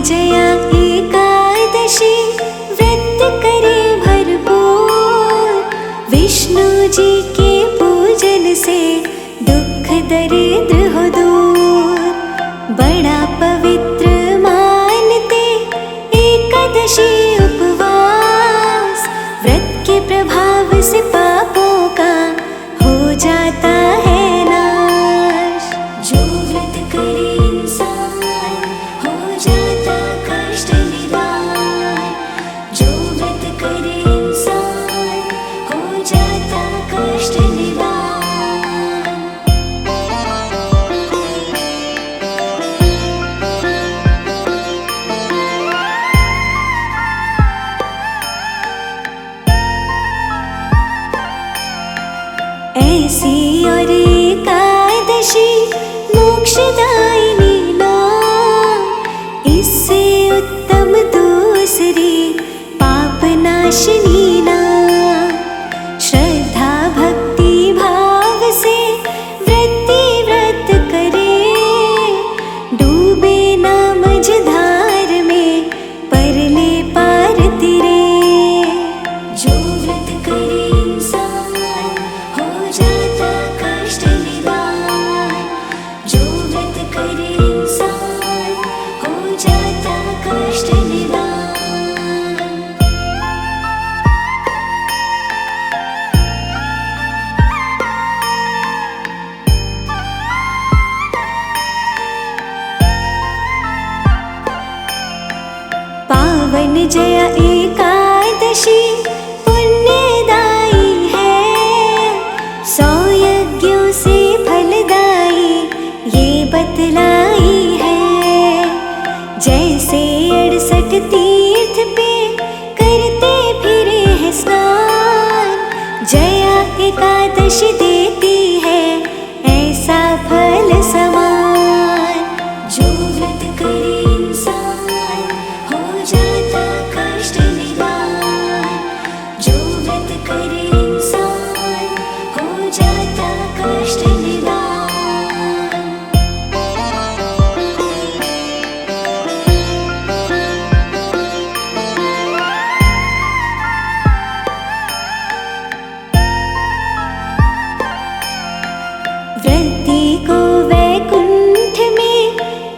जया एकादशी व्रत करे भरपूर। विष्णु जी के पूजन से दुख दरिद्र हो दूर। बड़ा पवित्र मानते एकादशी उपवास। व्रत के प्रभाव से पापों का हो जाता है नाश। जो व्रत करे इंसान हो जाता कष्ट निवारण। जो व्रत करे इंसान हो जाता कष्ट निवारण। ऐसी और एकादशी मोक्षदायिनी नाम। इससे उत्तम दूसरी पाप नाशिनी नाम। श्रद्धा भक्ति भाव से व्रत करे। डूबे ना मझधार में परले पार तिरे। जो व्रत करे इंसान हो जाता कष्ट निवारण। जो व्रत करे इंसान हो जाता कष्ट निवारण। पावन जया एकादशी पुण्यदायी है। 100 यज्ञों से फलदायी ये बतलाई है। जैसे 68 तीर्थ पे करते फिरे हैं स्नान। जया एकादशी देती है ऐसा फल समान। जो व्रत करे इंसान हो जाता कष्ट निवारण। जो व्रत करे इंसान हो जाता कष्ट निवारण। व्रती को वैकुंठ में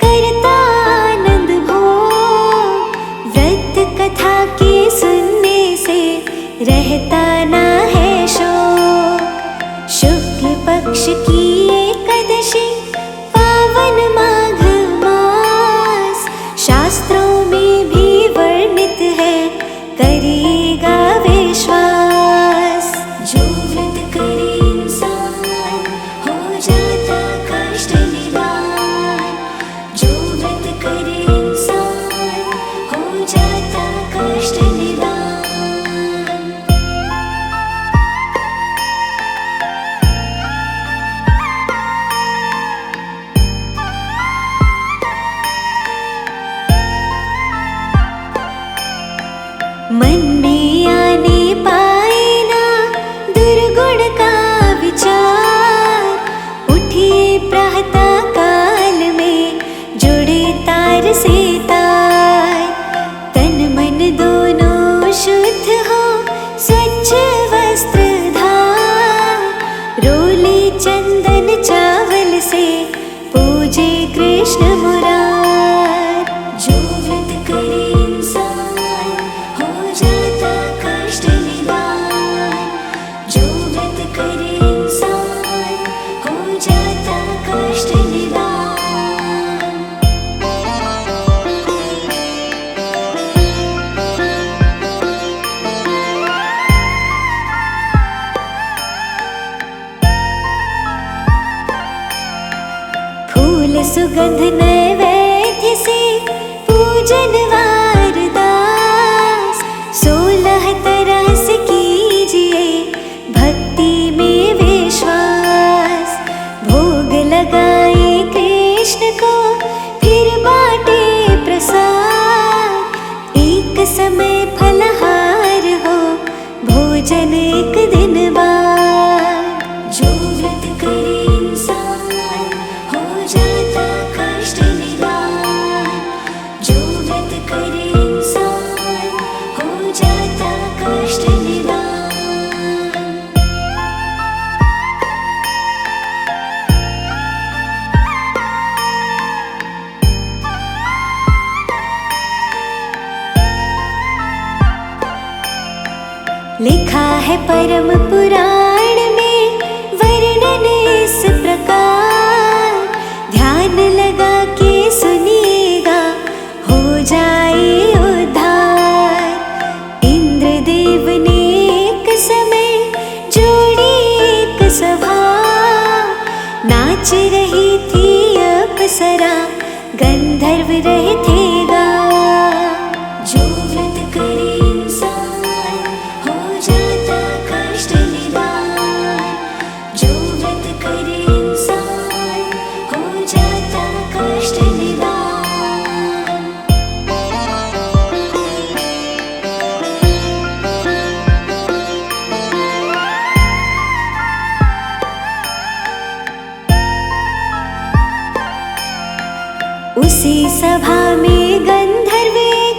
करता आनंद भोग। व्रत कथा के सुनने से रहता ना है शोक। शुक्ल पक्ष की एकादशी पावन माघ मास। शास्त्रों में भी वर्णित है करेगा विश्वास। जो व्रत करे इंसान हो जाता कष्ट निवारण। जो व्रत करे इंसान हो जाता कष्ट निवारण। मन में आने पाए ना दुर्गुण का विचार। उठिए प्रातः काल में जुड़े तार से तार। तन मन दोनों शुद्ध हो स्वच्छ वस्त्र धार। रोले चंदन चावल से पूजे कृष्ण मुरार। जो व्रत करे इंसान हो जाता कष्ट निवारण। जो व्रत करे इंसान हो जाता कष्ट निवारण। फूल सुगंध नैवेद्य से पूजन वारदास। 16 तरह से कीजिए भक्ति में विश्वास। भोग लगाए कृष्ण को फिर बाटे प्रसाद। एक समय फलहार हो भोजन एक दिन बाद। जो व्रत करे इंसान हो जाता कष्ट निवारण। जो व्रत लिखा है परम पुराण में वर्णन इस प्रकार, ध्यान लगा के सुनिएगा हो जाए उद्धार। इंद्रदेव ने एक समय जोड़ी एक सभा, नाच रही थी अप्सरा, गंधर्व रहे थे गा। जो व्रत करे इंसान हो जाता कष्ट निवार, जो व्रत करे इंसान हो जाता कष्ट निवार। उसी सभा में गंधर्व एक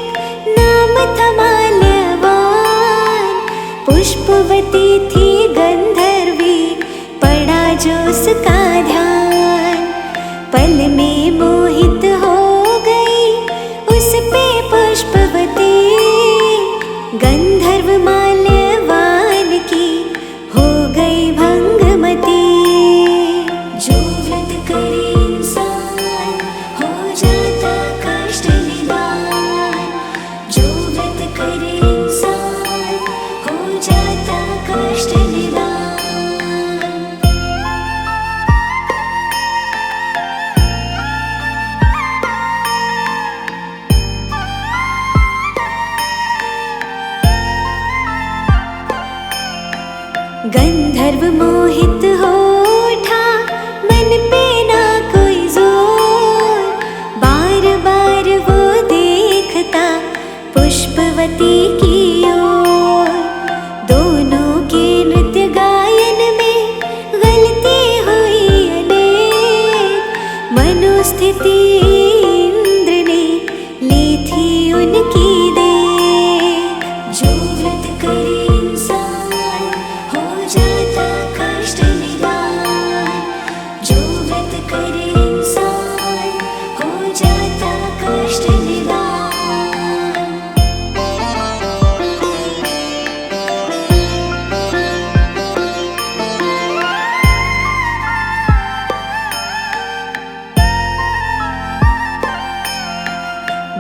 नाम था माल्यवान, पुष्पवती थी गंधर्वी, पड़ा जो उसका ध्यान। पल में मोहित हो गई उस पे पुष्पवती, गंधर्व माल्यवान की हो गई भंगमती। जो व्रत करे इंसान हो जाता कष्ट निवार, जो व्रत करे इंसान हो जाता कष्ट निवार। गंधर्व मोहित हो उठा, मन पे ना कोई जोर, बार बार वो देखता पुष्पवती की ओर। दोनों के नृत्य गायन में गलती हुई अनेक, मनोस्थिति इंद्र ने ली थी उनकी देख। जो व्रत करे इंसान हो जाता कष्ट निवार, जो व्रत करे इंसान हो जाता कष्ट निवार।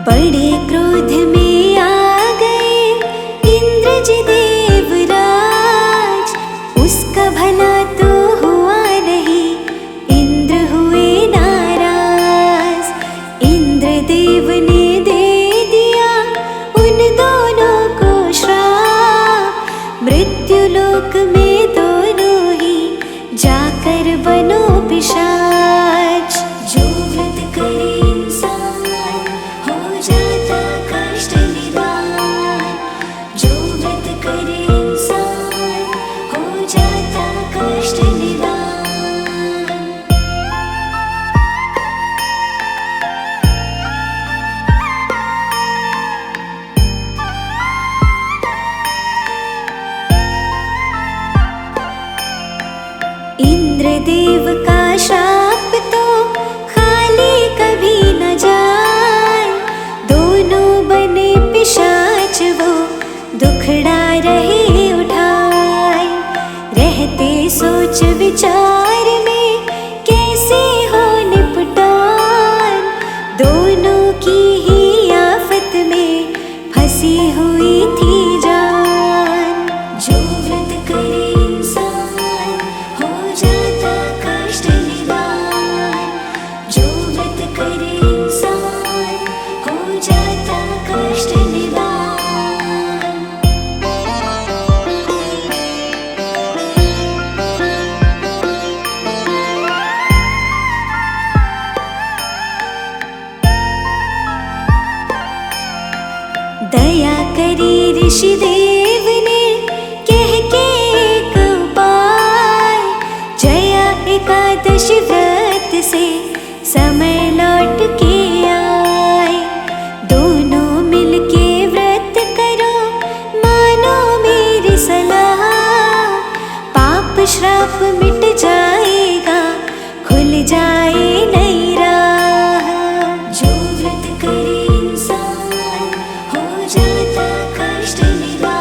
बड़े क्रोध में आ गए इंद्र जी देवराज, उसका भला तो हुआ नहीं, इंद्र हुए नाराज। इंद्रदेव ने दे दिया उन दोनों को श्राप, मृत्युलोक में दोनों ही जाकर बनो पिशाच। जो व्रत करे इंसान हो जाता कष्ट निवार, जो व्रत करे इंसान हो जाता कष्ट निवार। इंद्रदेव का श्राप तो खाली कभी न जाए, दोनों बने पिशाच वो दुखड़ा रहे उठाए। रहते सोच विचार में कैसे हो निपटान, दोनों की ही आफत में फंसी हुई थी जान। जो व्रत करे इंसान हो जाता कष्ट निवार, जो व्रत करे इंसान हो जाता कष्ट निवार। दया करी ऋषि देव ने कह के एक उपाय, जया एकादशी व्रत से समय लौट के आए। दोनों मिलके व्रत करो, मानो मेरी सलाह, पाप श्राप मिट जाएगा, खुल जाए नई राह। जो व्रत करे इंसान हो जाता कष्ट निवार,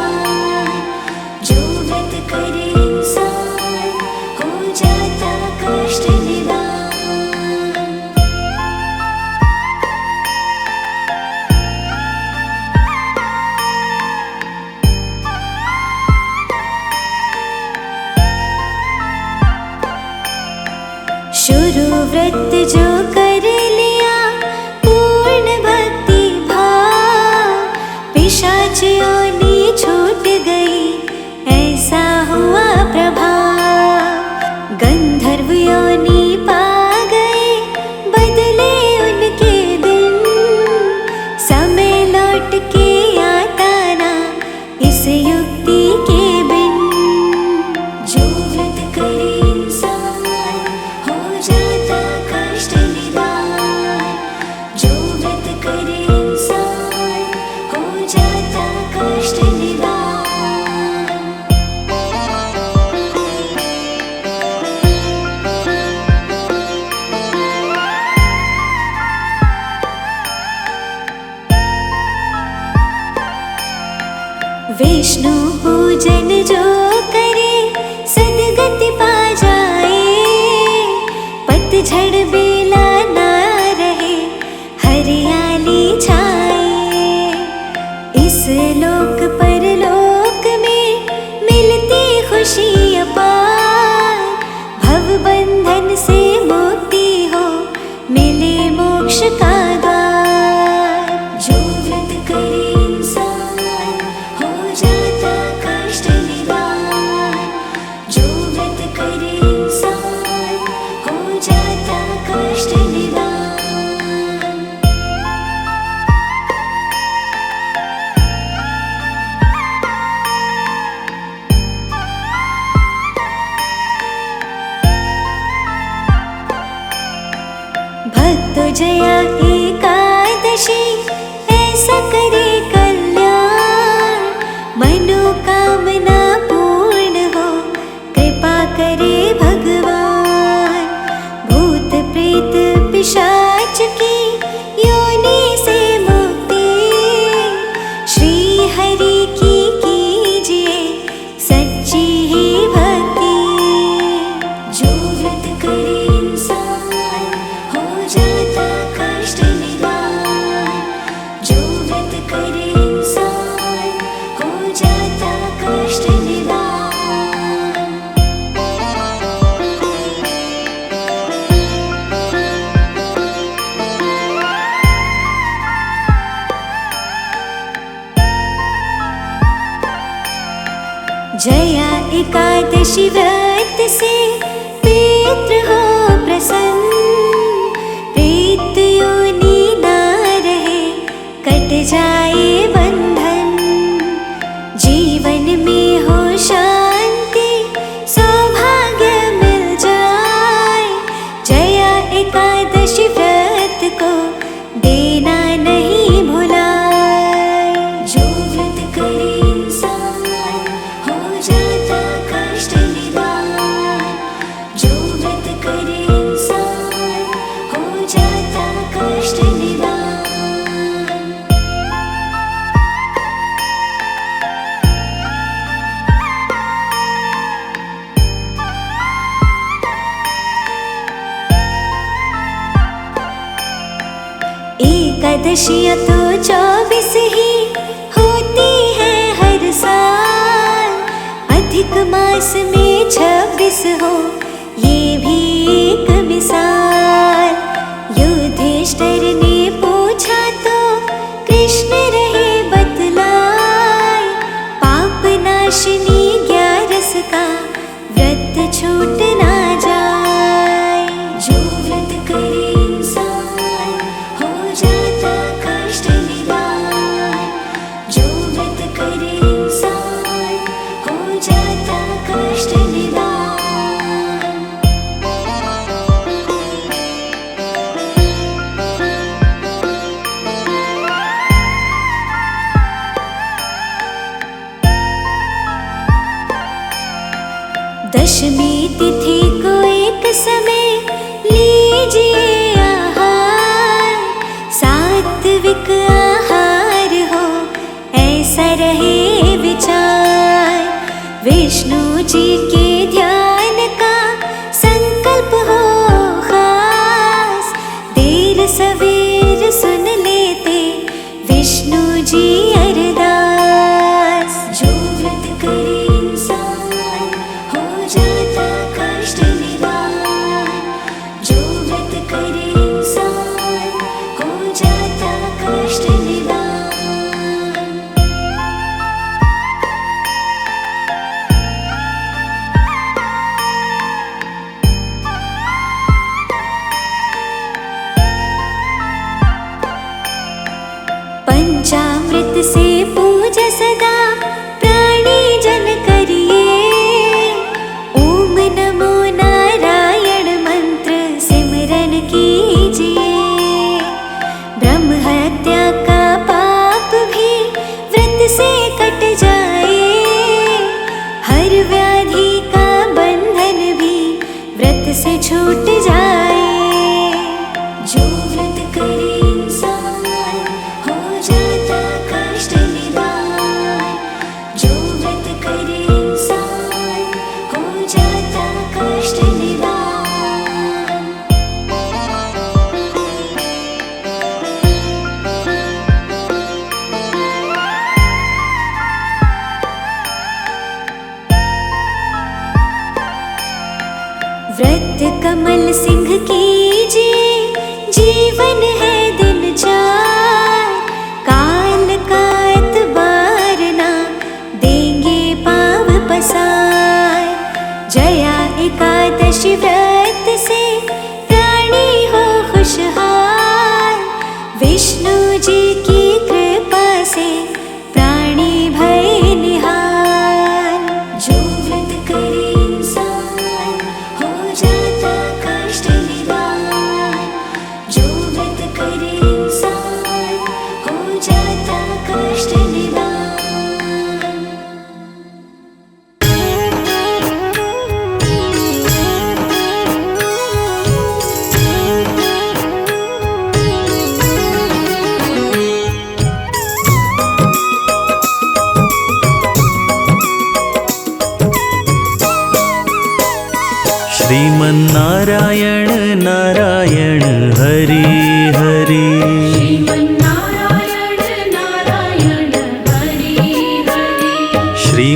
विष्णु पूजन जो करे सदगति पा जाए। पतझड़ बेला ना रहे हरियाली छाए। इस लोक परलोक में मिलती खुशी अपार। भव बंधन से मुक्ति हो मिले मोक्ष का द्वार। जो व्रत करे इंसान हो जाता कष्ट निवार। जो व्रत करे इंसान हो जाता कष्ट निवार। भक्त जया एकादशी ऐसा करे कल्याण। मनोकामना पूर्ण हो कृपा करे भगवान। भूत प्रेत पिशाच की योनि से मुक्ति श्री हरि की कीजिए सच्ची ही भक्ति। जो व्रत करे इंसान हो जाता कष्ट निवार। जो व्रत करे इंसान हो जाता कष्ट निवार। जया एकादशी व्रत से पितृ हो प्रसन्न। प्रेत योनि ना रहे कट जाए बंधन। जीवन में हो शांति सौभाग्य मिल जाए। जया एकादशी व्रत को देना नहीं भुलाए। जो व्रत करे इंसान हो जाता कष्ट निवार। जो व्रत करे इंसान हो जाता कष्ट निवार। एकादशियाँ तो 24 ही होती है हर साल। अधिक मास में 26 हो ये भी एक मिसाल। युधिष्ठिर ने पूछा तो कृष्ण रहे बतलाए। पाप नाशिनी 11 का व्रत छूट ना जाए। जो व्रत करे इंसान हो जाता कष्ट निवार। जो व्रत करे इंसान हो जाता कष्ट निवार। दशमी तिथि को एक समय लीजिए आहार। सात्विक आहार हो ऐसा रहे विचार। विष्णु जी के ध्यान का संकल्प हो खास। देर सवेर सुन लेते विष्णु जी अरदास। जो व्रत करे इंसान हो जाता कष्ट निवार। जो व्रत करे इंसान हो जाता कष्ट निवार। पंचामृत से पूजा सदा प्राणी जन करिए। ओम नमो नारायण मंत्र सिमरन कीजिए। ब्रह्म हत्या का पाप भी व्रत से कट जाए। हर व्याधि का बंधन भी व्रत से छूट जाए। जो व्रत करे इंसान हो जाता कष्ट निवार।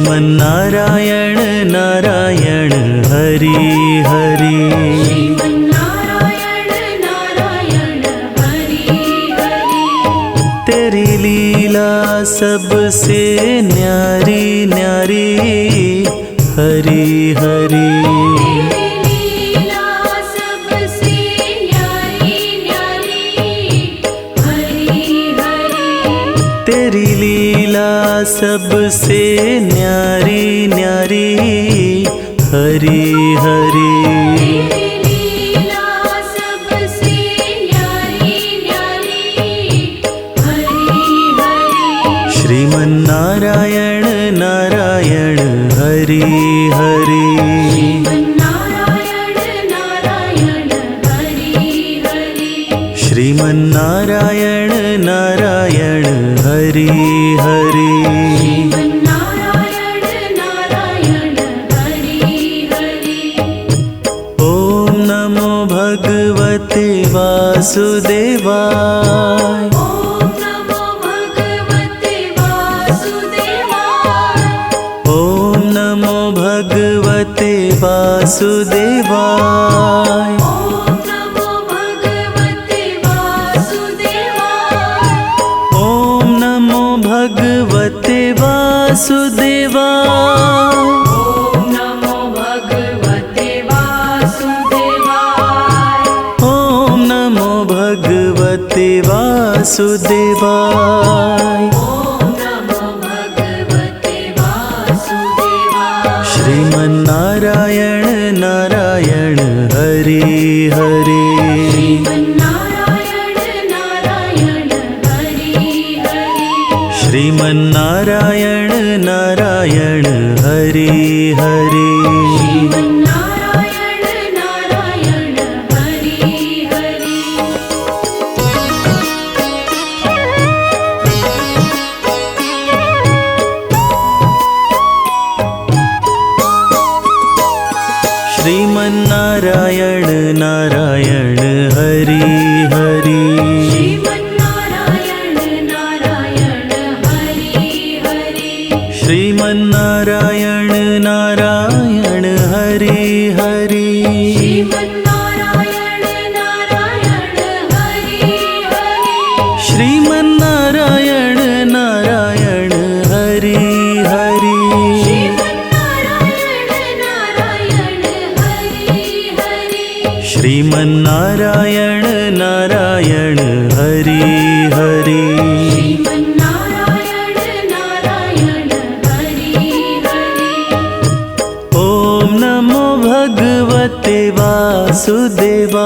श्रीमन्नारायण नारायण हरि हरि। श्रीमन्नारायण नारायण हरि हरि। तेरी लीला सबसे न्यारी न्यारी हरि हरि। तेरी लीला सबसे न्यारी न्यारी हरि हरि। तेरी लीला सबसे न्यारी न्यारी हरि हरि। श्रीमन्नारायण नारायण हरि हरि। श्रीमन्नारायण नारायण हरि हरि। श्रीमन्नारायण नारायण हरि हरि। श्रीमन्नारायण नारायण हरि हरि। ॐ नमो भगवते वासुदेवाय। ॐ नमो भगवते वासुदेवाय। ॐ नमो भगवते वासुदेवाय। ॐ नमो भगवते वासुदेवाय। ॐ नमो भगवते वासुदेवाय। ॐ नमो भगवते वासुदेवाय। ॐ नमो भगवते वासुदेवाय। ॐ नमो भगवते वासुदेवाय। श्रीमन्नारायण नारायण हरि हरि। श्रीमन्नारायण नारायण हरि हरि। श्रीमन्नारायण नारायण हरि हरि। श्रीमन्नारायण नारायण हरि हरि। श्रीमन्नारायण नारायण हरि हरि। श्रीमन्नारायण नारायण हरि हरि। श्रीमन्नारायण नारायण हरि हरि। श्रीमन्नारायण नारायण हरि हरि। श्रीमन्नारायण नारायण हरि हरि। श्रीमन्नारायण नारायण हरि हरि। श्रीमन्नारायण नारायण हरि हरि। श्रीमन्नारायण नारायण हरि हरि। ॐ नमो भगवते वासुदेवाय।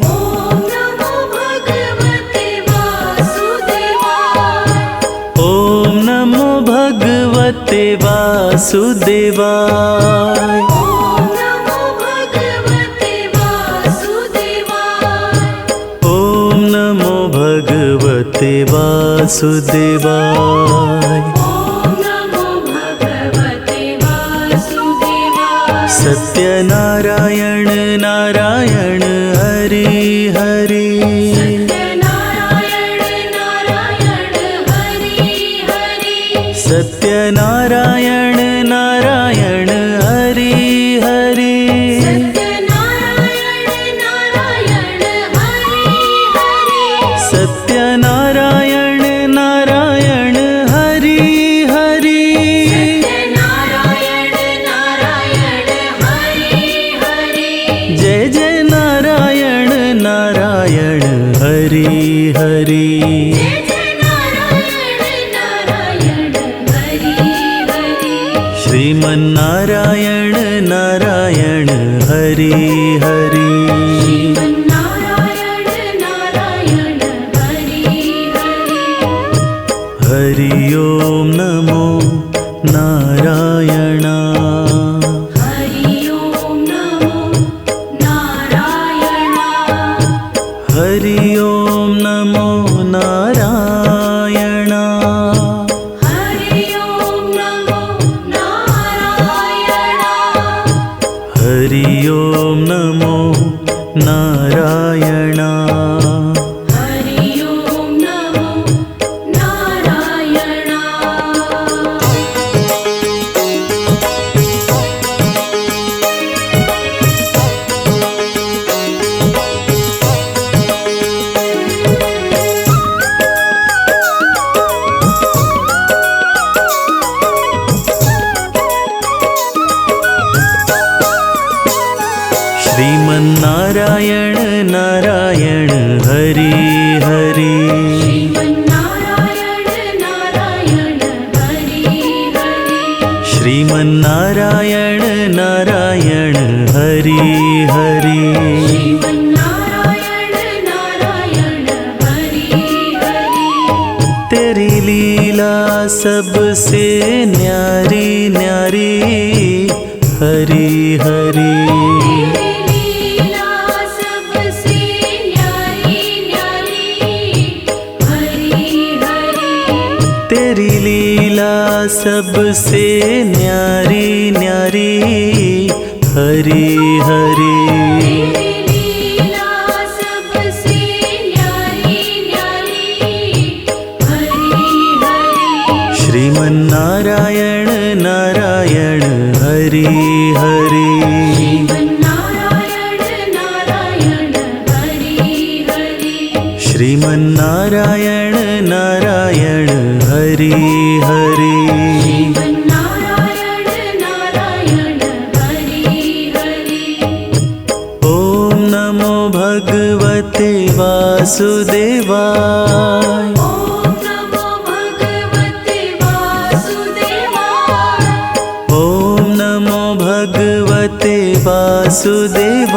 ॐ नमो भगवते वासुदेवाय। ॐ नमो भगवते वासुदेवाय। ॐ नमो भगवते वासुदेवाय। ॐ नमो भगवते वासुदेवाय। ॐ नमो भगवते वासुदेवाय। सत्यनारायण नारायण हरि हरि। सत्यनारायण नारायण हरि हरि। सत्यनारायण नारायण हरि हरि। सत्यनारायण नारायण हरि हरि। सत्यनारायण नारायण हरि हरि। सत्यनारायण नारायण हरि हरि। जय जय नारायण नारायण हरि हरि। जय जय नारायण नारायण हरि हरि। श्रीमन्नारायण नारायण हरि हरि। श्रीमन्नारायण नारायण हरि हरि। हरि ओम नमो नारायण। हरि ओम नमो नारायण। हरि ओम नमो नारायण। हरि ओम नमो नारायण। हरि ओम नमो नारायण। हरि ओम नमो नारायण। श्रीमन्नारायण नारायण हरि हरि श्रीमन्नारायण नारायण हरि हरि तेरी लीला सबसे न्यारी न्यारी हरि हरि तेरी लीला सबसे न्यारी न्यारी हरि हरि तेरी लीला सबसे न्यारी न्यारी हरि हरि श्रीमन्नारायण नारायण हरि हरि श्रीमन्नारायण नारायण हरि हरि ॐ नमो भगवते वासुदेवाय ॐ नमो भगवते वासुदेवाय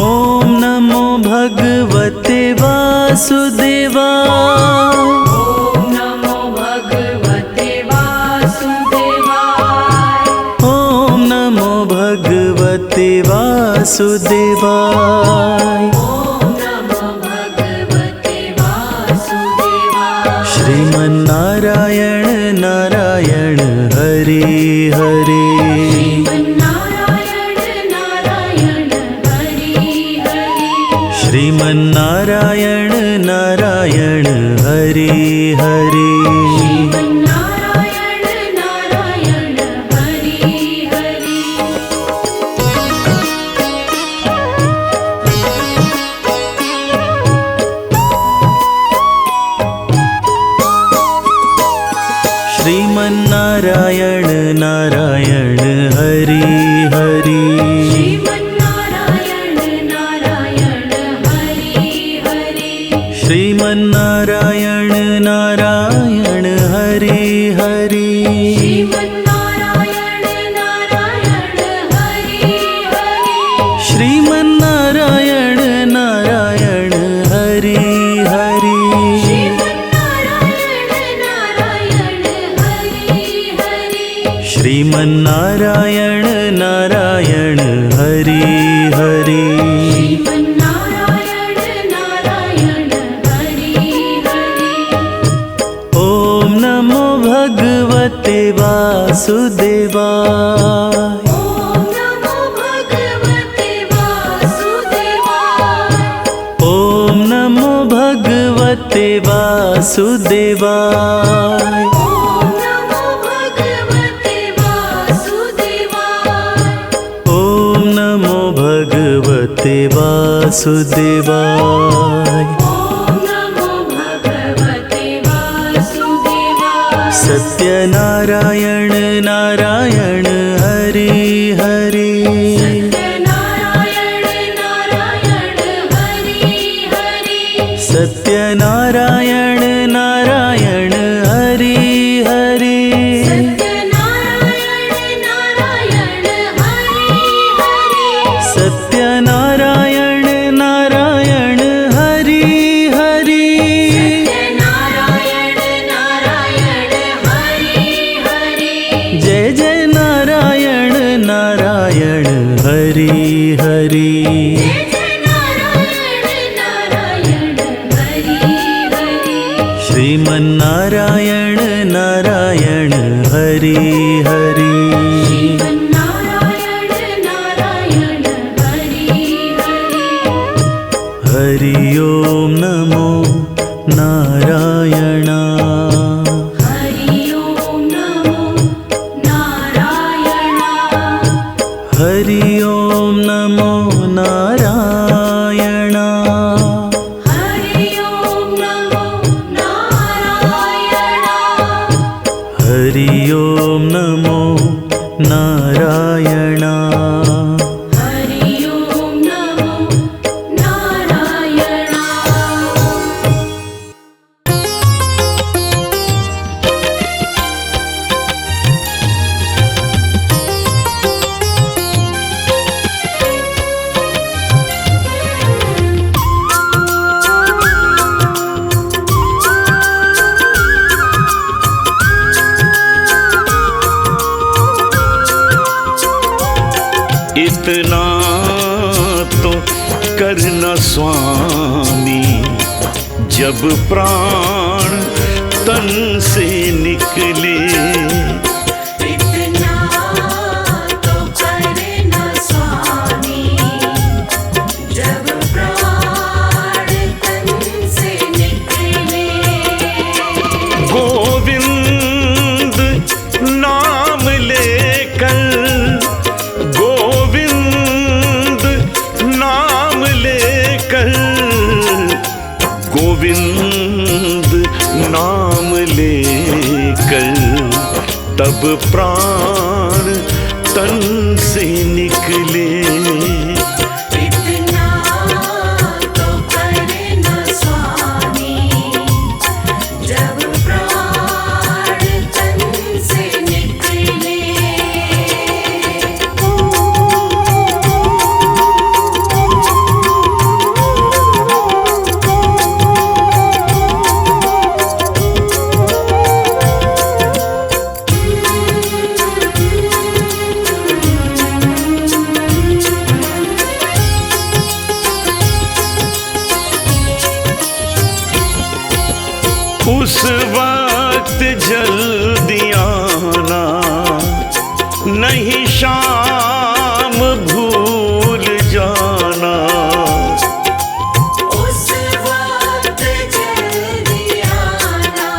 ॐ नमो भगवते वासुदेवाय ॐ नमो भगवते वासुदेवाय श्रीमन्नारायण नारायण हरि हरि श्रीमन्नारायण नारायण हरि हरि श्रीमन्नारायण नारायण हरि हरि श्रीमन्नारायण नारायण हरि हरि श्रीमन्नारायण नारायण हरि हरि श्रीमन्नारायण नारायण हरि हरि ॐ नमो भगवते वासुदेवाय ॐ नमो भगवते वासुदेवाय ॐ नमो भगवते वासुदेवाय सत्यनारायण नारायण हरि हरि सत्यनारायण नारायण हरि हरि सत्यनारायण नारायण हरि हरि जय जय नारायण नारायण हरि हरि श्रीमन्नारायण नारायण हरि हरि हरि ओम नमो नारायण हरि ओम नमो नारायण हरि ओम नमो नारायण हरि ओम नमो नारायण हरि ओम नमो नारायण इतना तो करना स्वामी, जब प्राण तन से निकले। इतना तो करना स्वामी, जब प्राण तन से निकले। गोविंद नाम लेकर, गोविंद नाम लेकर, गोविंद नाम लेकर, तब प्राण तन से निकले। इतना तो करना स्वामी, जब प्राण तन से निकले। उस वक्त जल्दी आना, नहीं शाम भूल जाना। उस वक्त जल्दी आना,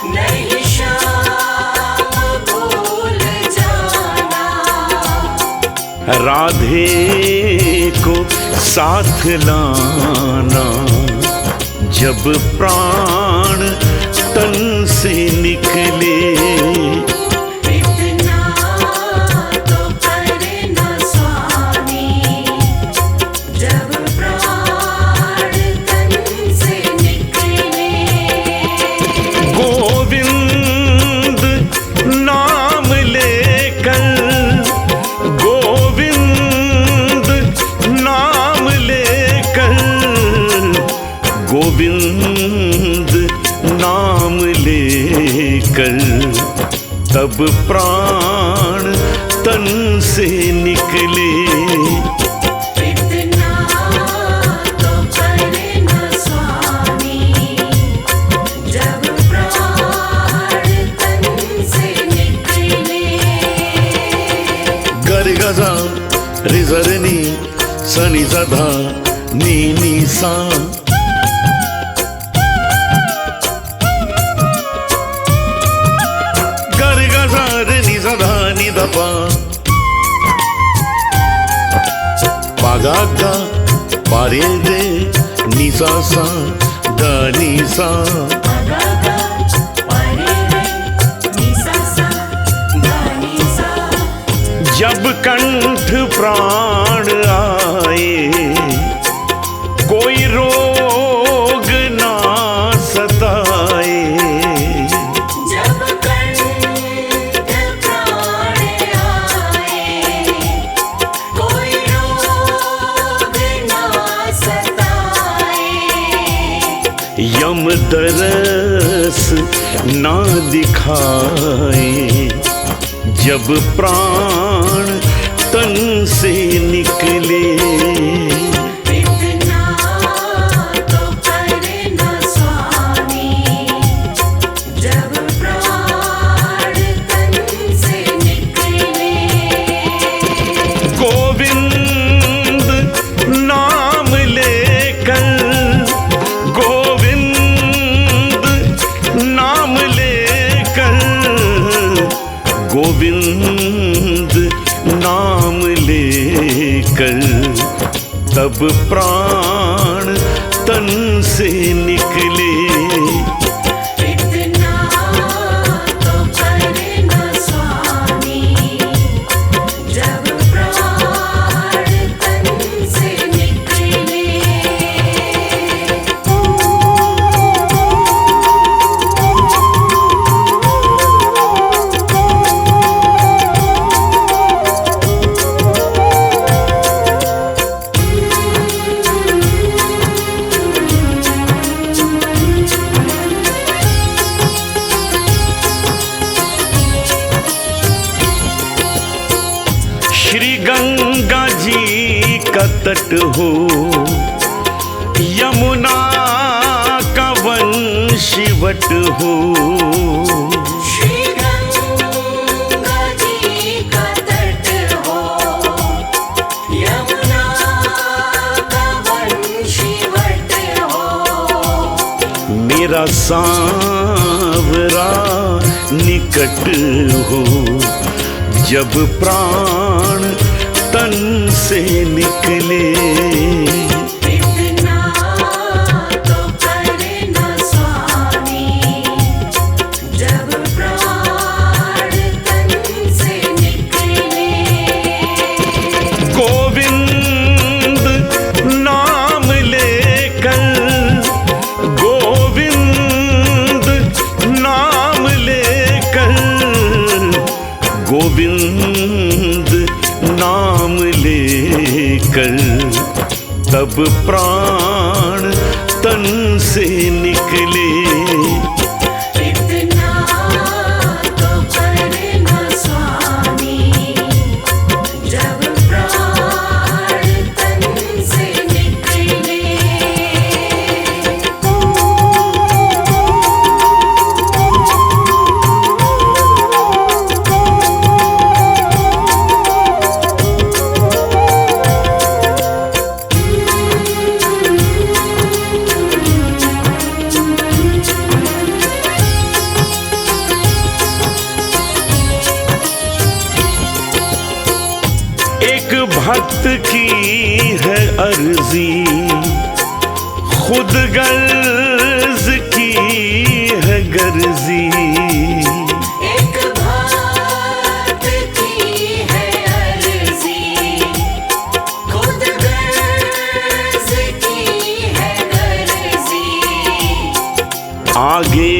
नहीं शाम भूल जाना। राधे को साथ लाना, जब प्राण तन से निकले। इतना तो करना स्वामी, जब प्राण तन से निकले। गोविंद नाम लेकर, गोविंद नाम लेकर, गोविंद नाम लेकर, तब प्राण तन से निकले। इतना तो करना स्वामी, जब प्राण तन से निकले। गर गजा रि जरनी सनि सधा नी नी सा। नि दपा पागा गा पारे दे निसा सा द निसा। जब कंठ प्राण आए, कोई रोग ना सताए। यम तरस ना दिखाए, जब प्राण तन से निकले। इतना तो करना स्वामी, जब प्राण तन से निकले। गोविंद नाम लेकर, नाम लेकर, गोविंद नाम लेकर, तब प्राण तन से निकले। इतना तो करना स्वामी, जब प्राण तन से निकले। का तट हो, यमुना का वंशीवट हो। श्री गंगा जी का तट हो, यमुना का वंशीवट हो। मेरा सांवरा निकट हो, जब प्राण तन से निकले। इतना तो करे न स्वामी, जब प्राण तन से निकले। गोविंद नाम लेकर, गोविंद नाम लेकर, गोविंद नाम लेकर, तब प्राण तन से निकले। इतना तो करे न स्वामी, जब प्राण तन से निकले। एक भक्त की है अर्जी, खुद गर्ज की है गर्जी। एक भक्त की है अर्जी, खुद गर्ज की है गर्जी। आगे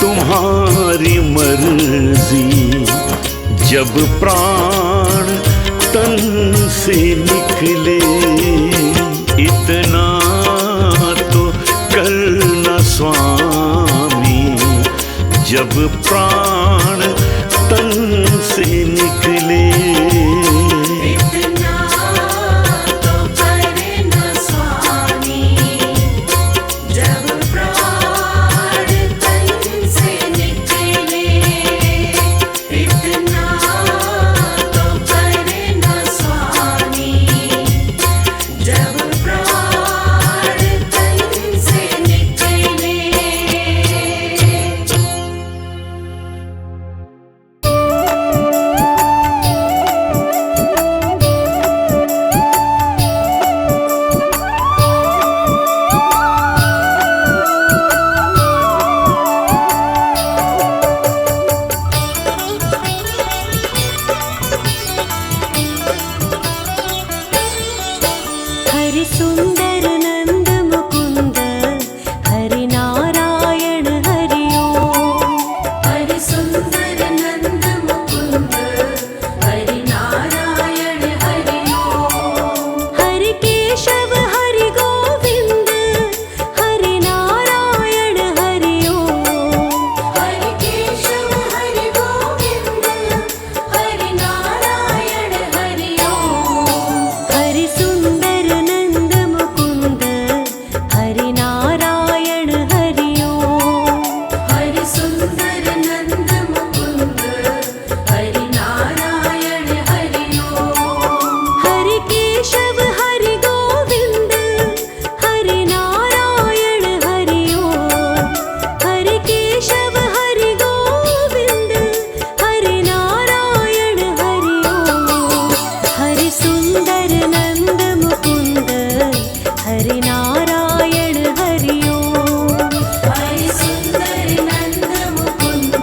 तुम्हारी मर्जी, जब प्राण तन से निकले। इतना तो करना स्वामी, जब प्राण तन से निकले। इतना तो करे न स्वामी, जब प्राण तन से निकले। इतना तो करे न स्वामी, जब प्राण तन से निकले। हरि सुंदर नंद मुकुंद, हरि नारायण हरि ओम। हरि सुंदर नंद मुकुंद, हरि नारायण हरि ओम। हरि केशव हरि गोविंद, हरि नारायण हरि ओम। हरि केशव हरि गोविंद, हरि नारायण हरि ओम। हरि सुंदर नंद मुकुंद, हरि नारायण हरि ओम। हरि सुंदर नंद मुकुंद, हरि नारायण हरि ओम। हरि केशव हरि गोविंद, हरि नारायण हरि ओम। हरि केशव हरि गोविंद, हरि नारायण हरि ओम। हरि सुंदर नंद मुकुंद, हरि नारायण हरि ओम। हरि सुंदर नंद मुकुंद,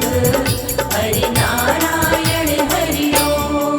हरि नारायण हरि ओम।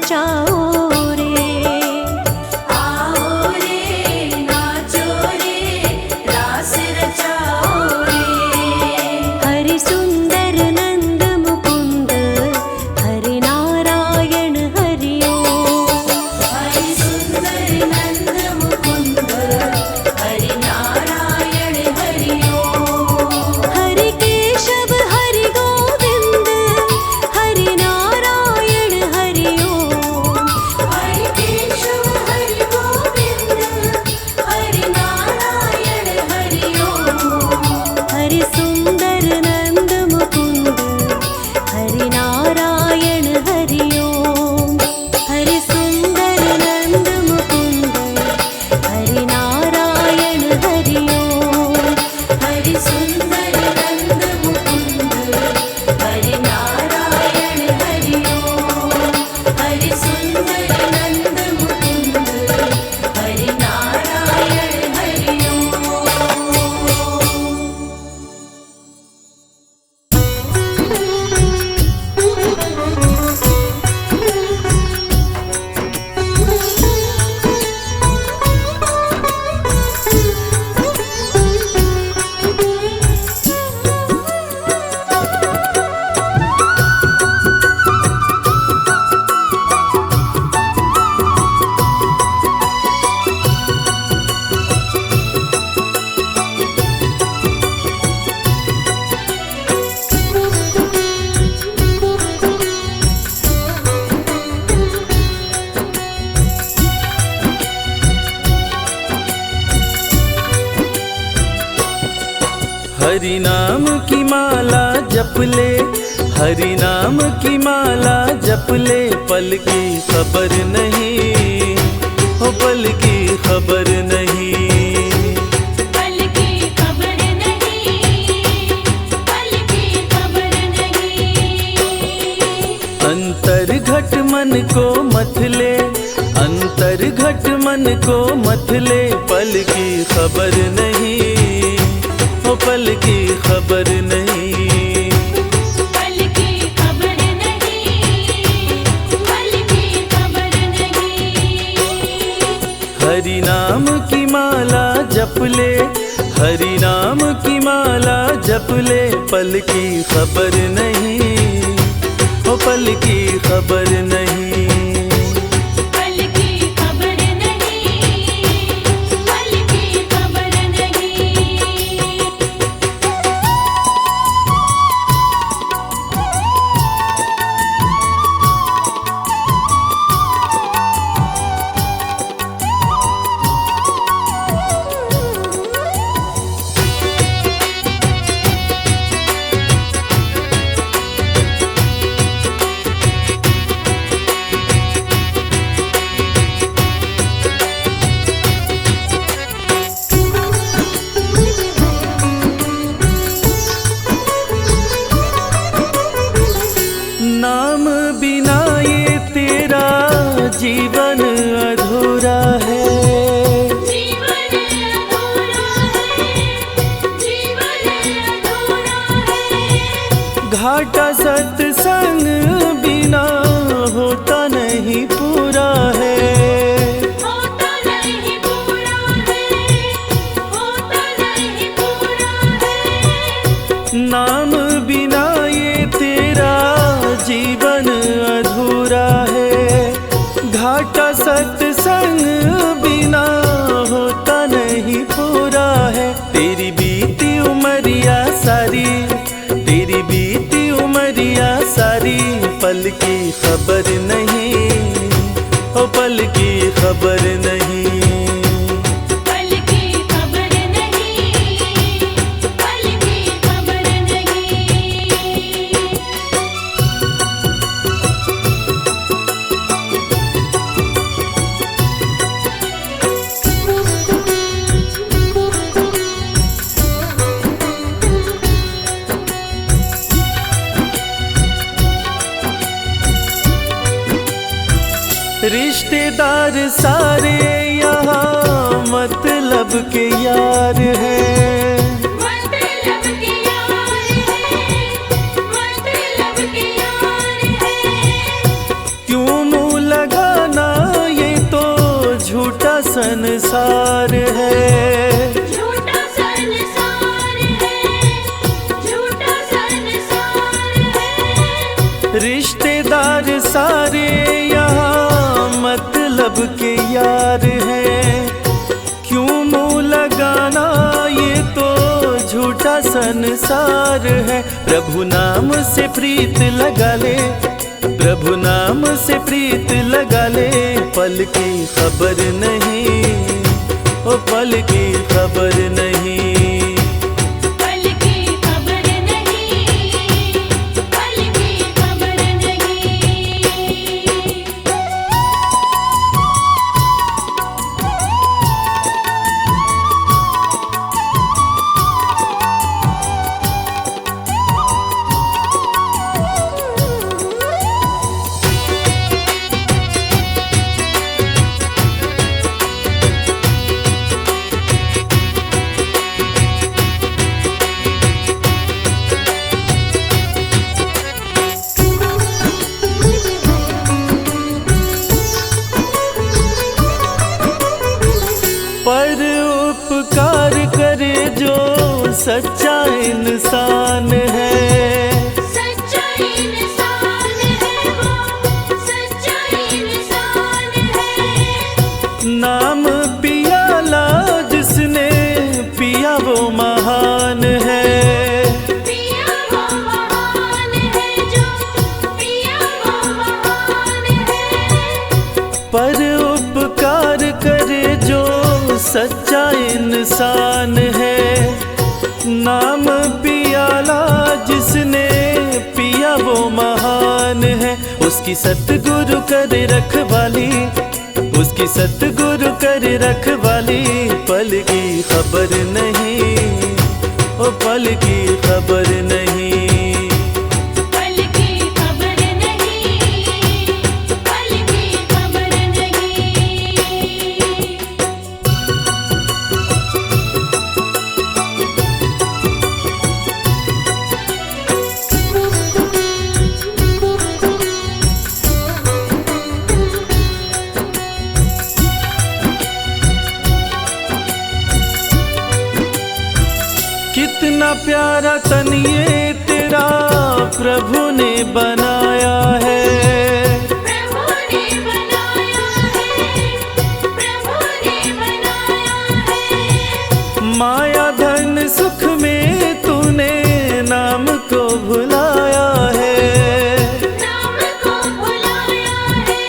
रचाओ रे। आओ रे नाचो रे रास रचाओ रे। हरि सुंदर नंद मुकुंद हरि नारायण हरि ओम। हरि सुंदर नंद मुकुंद हरि नारायण हरि ओम। हरि केशव हरि गोविंद हरि नारायण हरि ओम। हरि केशव हरि गोविंद हरि नारायण हरि ओम। हरि सुंदर नंद मुकुंद हरि नारायण हरि ओम। हरि सुंदर नंद मुकुंद हरि नारायण हरि ओम। हरि सुंदर नंद मुकुंद हरि नारायण हरि ओम। हरि सुंदर नंद मुकुंद हरि नारायण हरि हरि नाम की माला जप ले, हरि नाम की माला जप ले, पल की खबर नहीं, हो पल की खबर नहीं। पल की खबर नहीं, पल की खबर नहीं। अंतर घट मन को मथ ले, अंतर घट मन को मथ ले, पल की खबर नहीं, हो पल की खबर नहीं। पल की खबर नहीं, पल की खबर नहीं। हरि नाम की माला जप ले, हरि नाम की माला जप ले, पल की खबर नहीं, हो पल की खबर नहीं। पल की खबर नहीं, पल की खबर नहीं। नाम बिना ये तेरा जीवन अधूरा है, जीवन अधूरा है, जीवन अधूरा है। घाटा सत्संग बिना होता नहीं पूरा है। होता नहीं पूरा है, होता नहीं पूरा है। नाम बिना ये तेरा जीवन अधूरा है, घाटा सत्संग बिना होता नहीं पूरा है। तेरी बीती उमरिया सारी, तेरी बीती उमरिया सारी, पल की खबर नहीं, ओ पल की खबर नहीं। पल की खबर नहीं, पल की खबर नहीं। रिश्तेदार सारे यहाँ मतलब के यार हैं, मतलब के यार हैं, मतलब के यार हैं। क्यों मुँह संसार है। झूठा संसार है, झूठा संसार है। रिश्तेदार सारे यहाँ मतलब के यार हैं, क्यों मुँह लगाना, ये तो झूठा संसार है। प्रभु नाम से प्रीत लगा ले, प्रभु नाम से प्रीत लगा ले, पल की खबर नहीं, ओ पल की खबर नहीं। पल की खबर नहीं, पल की खबर नहीं। पर उपकार करे जो सच्चा इंसान है, सच्चा इंसान है वो, सच्चा इंसान है। नाम पियाला जिसने पिया वो महान है। पिया वो महान है, जो पिया वो महान है। पर उपकार करे जो सच्चा इंसान है, नाम पियाला जिसने पिया वो महान है। उसकी सतगुरु कर रखवाली, उसकी सतगुरु कर रखवाली, पल की खबर नहीं, ओ पल की खबर नहीं। पल की खबर नहीं, पल की खबर नहीं। कितना प्यारा तन ये तेरा प्रभु ने बनाया है। प्रभु ने बनाया है, प्रभु ने बनाया है। माया धन सुख में तूने नाम को भुलाया है। नाम को भुलाया है,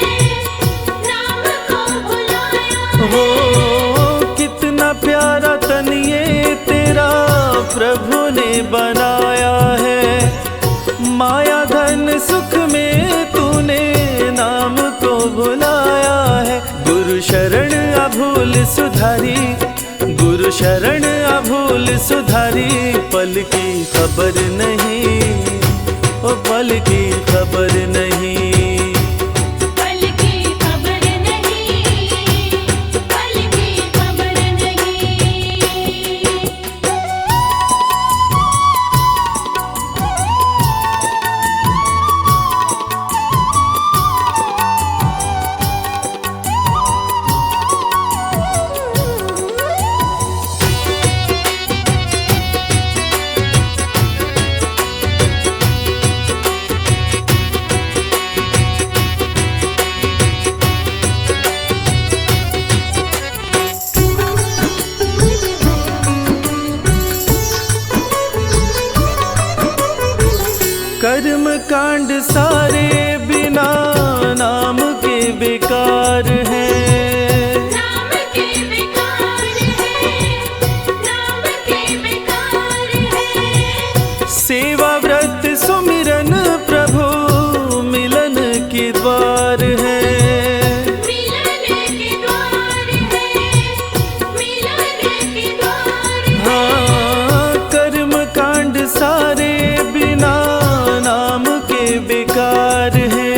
नाम को भुलाया हो है। कितना प्यारा तन ये तेरा प्रभु ने बनाया है। माया धन सुख में तूने नाम को भुलाया है। गुरु शरण अभूल सुधारी, गुरु शरण अभूल सुधारी, पल की खबर नहीं, ओ पल की खबर नहीं। पल की खबर नहीं, पल की खबर नहीं। कर्म कांड सारे बिना नाम के बेकार हैं। नाम के बेकार है, नाम के बेकार है। सेवा व्रत सुमिरन प्रभु मिलन के द्वार है। मिलन के द्वार है, मिलन के द्वार है। हाँ, कर्म कांड सारे बिना नाम के बेकार है।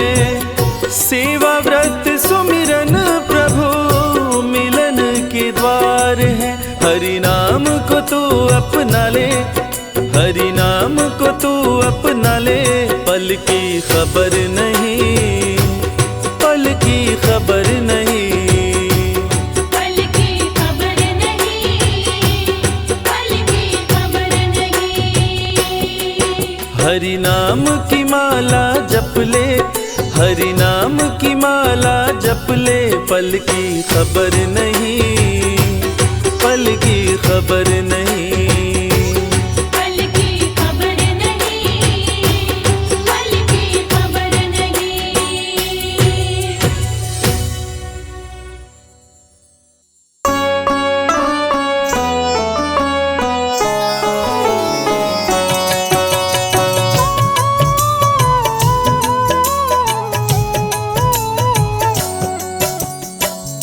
सेवा व्रत सुमिरन प्रभु मिलन के द्वार है। हरि नाम को तू अपना ले, हरि नाम को तू अपना ले, पल की खबर नहीं, पल की खबर नहीं। पल की जप ले पल की खबर नहीं, पल की खबर नहीं। पल की खबर नहीं, पल की खबर नहीं।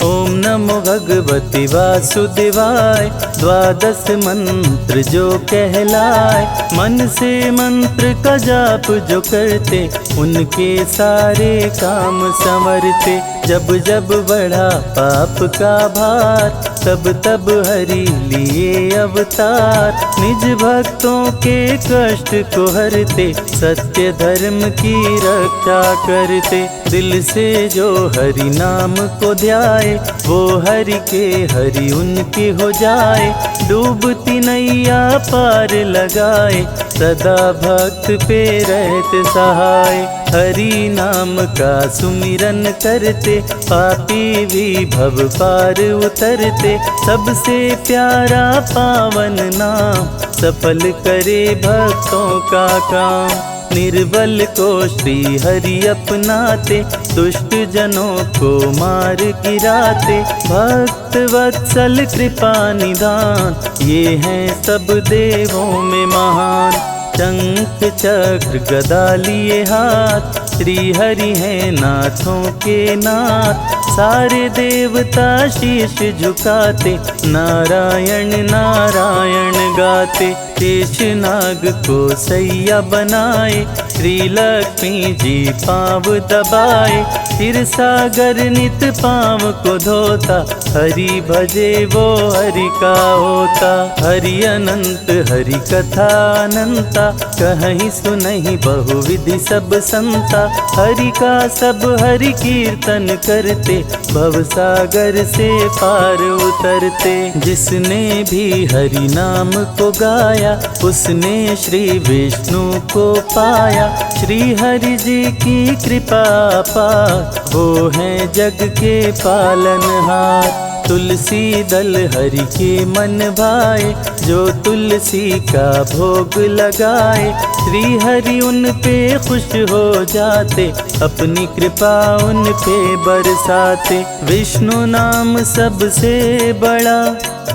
ओम नमो भगवती वासुदेवाय, द्वादश मंत्र जो कहलाए, मन से मंत्र का जाप जो करते, उनके सारे काम संवरते। जब जब बढ़ा पाप का भार, तब तब हरि लिए अवतार, निज भक्तों के कष्ट को हरते, सत्य धर्म की रक्षा करते। दिल से जो हरि नाम को ध्याए, वो हरि के हरि उनके हो जाए। डूबती नैया पार लगाए, सदा भक्त पे रहते सहाय। हरि नाम का सुमिरन करते, पापी भी भव पार उतरते। सबसे प्यारा पावन नाम, सफल करे भक्तों का काम। निर्बल को श्री हरि अपनाते, दुष्ट जनों को मार गिराते। भक्त वत्सल कृपा निदान, ये हैं सब देवों में महान। शंख चक्र गदा लिए हाथ, श्री हरि हैं नाथों के नाथ। सारे देवता शीश झुकाते, नारायण नारायण गाते। शेष नाग को सैया बनाए, श्री लक्ष्मी जी पाँव दबाए। क्षीर सागर नित पाँव को धोता, हरि भजे वो हरि का होता। हरि अनंत हरि कथा अनंता, कहीं सुनहि बहुविधि सब संता। हरि का सब हरि कीर्तन करते, भव सागर से पार उतरते। जिसने भी हरि नाम को गाया, उसने श्री विष्णु को पाया। श्री हरि जी की कृपा पार, वो हैं जग के पालनहार। तुलसी दल हरि के मन भाए, जो तुलसी का भोग लगाए। श्री हरि उन पे खुश हो जाते, अपनी कृपा उन पे बरसाते। विष्णु नाम सबसे बड़ा,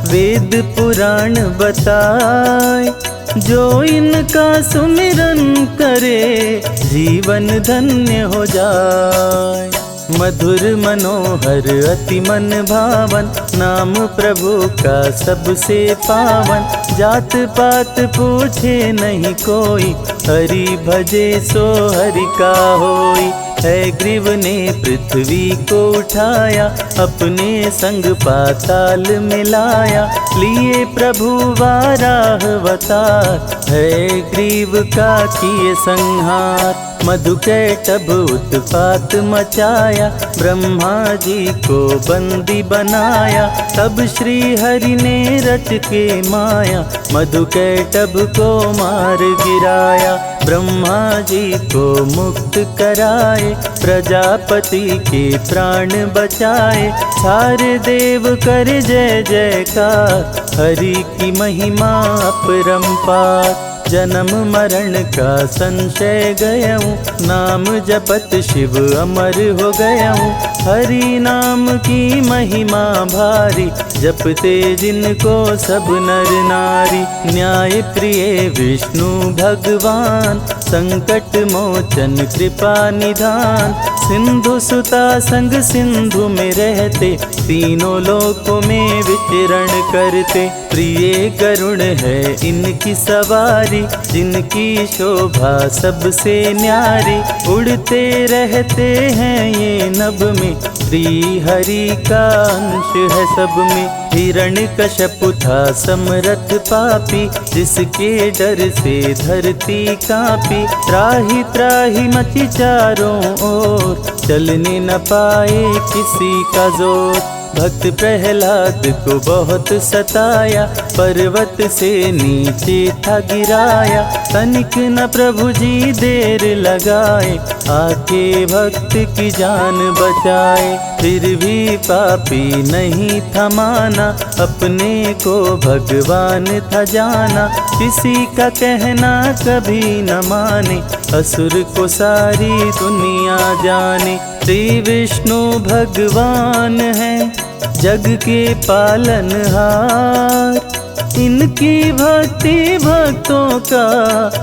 वेद पुराण बताए। जो इनका सुमिरन करे, जीवन धन्य हो जाए। मधुर मनोहर अति मन भावन, नाम प्रभु का सबसे पावन। जात पात पूछे नहीं कोई, हरि भजे सो हरि का होई। है ग्रीव ने पृथ्वी को उठाया, अपने संग पाताल मिलाया। लिए प्रभु वाराह अवतार, है ग्रीव का किए संहार। मधुकैटभ उत्पात मचाया, ब्रह्मा जी को बंदी बनाया। तब श्री हरि ने रच के माया, मधुकैटभ को मार गिराया। ब्रह्मा जी को मुक्त कराए, प्रजापति के प्राण बचाए। सारे देव कर जय जयकार, हरि की महिमा अपरंपार। जन्म मरण का संशय गयऊँ, नाम जपत शिव अमर हो गयऊँ। हरि नाम की महिमा भारी, जपते जिनको सब नर नारी। न्याय प्रिय विष्णु भगवान, संकट मोचन कृपा निधान। सिंधु सुता संग सिंधु में रहते, तीनों लोकों में विचरण करते। प्रिय गरुड़ है इनकी सवारी, जिनकी शोभा सबसे न्यारी। उड़ते रहते हैं ये नभ में, श्री हरि का अंश है सब में। हिरण्यकश्यप था समरथ पापी, जिसके डर से धरती कांपी। त्राहि त्राहि मची चारों ओर, चलने न पाए किसी का जोर। भक्त प्रहलाद को बहुत सताया, पर्वत से नीचे था गिराया। तनिक न प्रभु जी देर लगाए, आके भक्त की जान बचाए। फिर भी पापी नहीं था माना, अपने को भगवान था जाना। किसी का कहना कभी न माने, असुर को सारी दुनिया जाने। श्री विष्णु भगवान है जग के पालनहार, इनकी भक्ति भक्तों का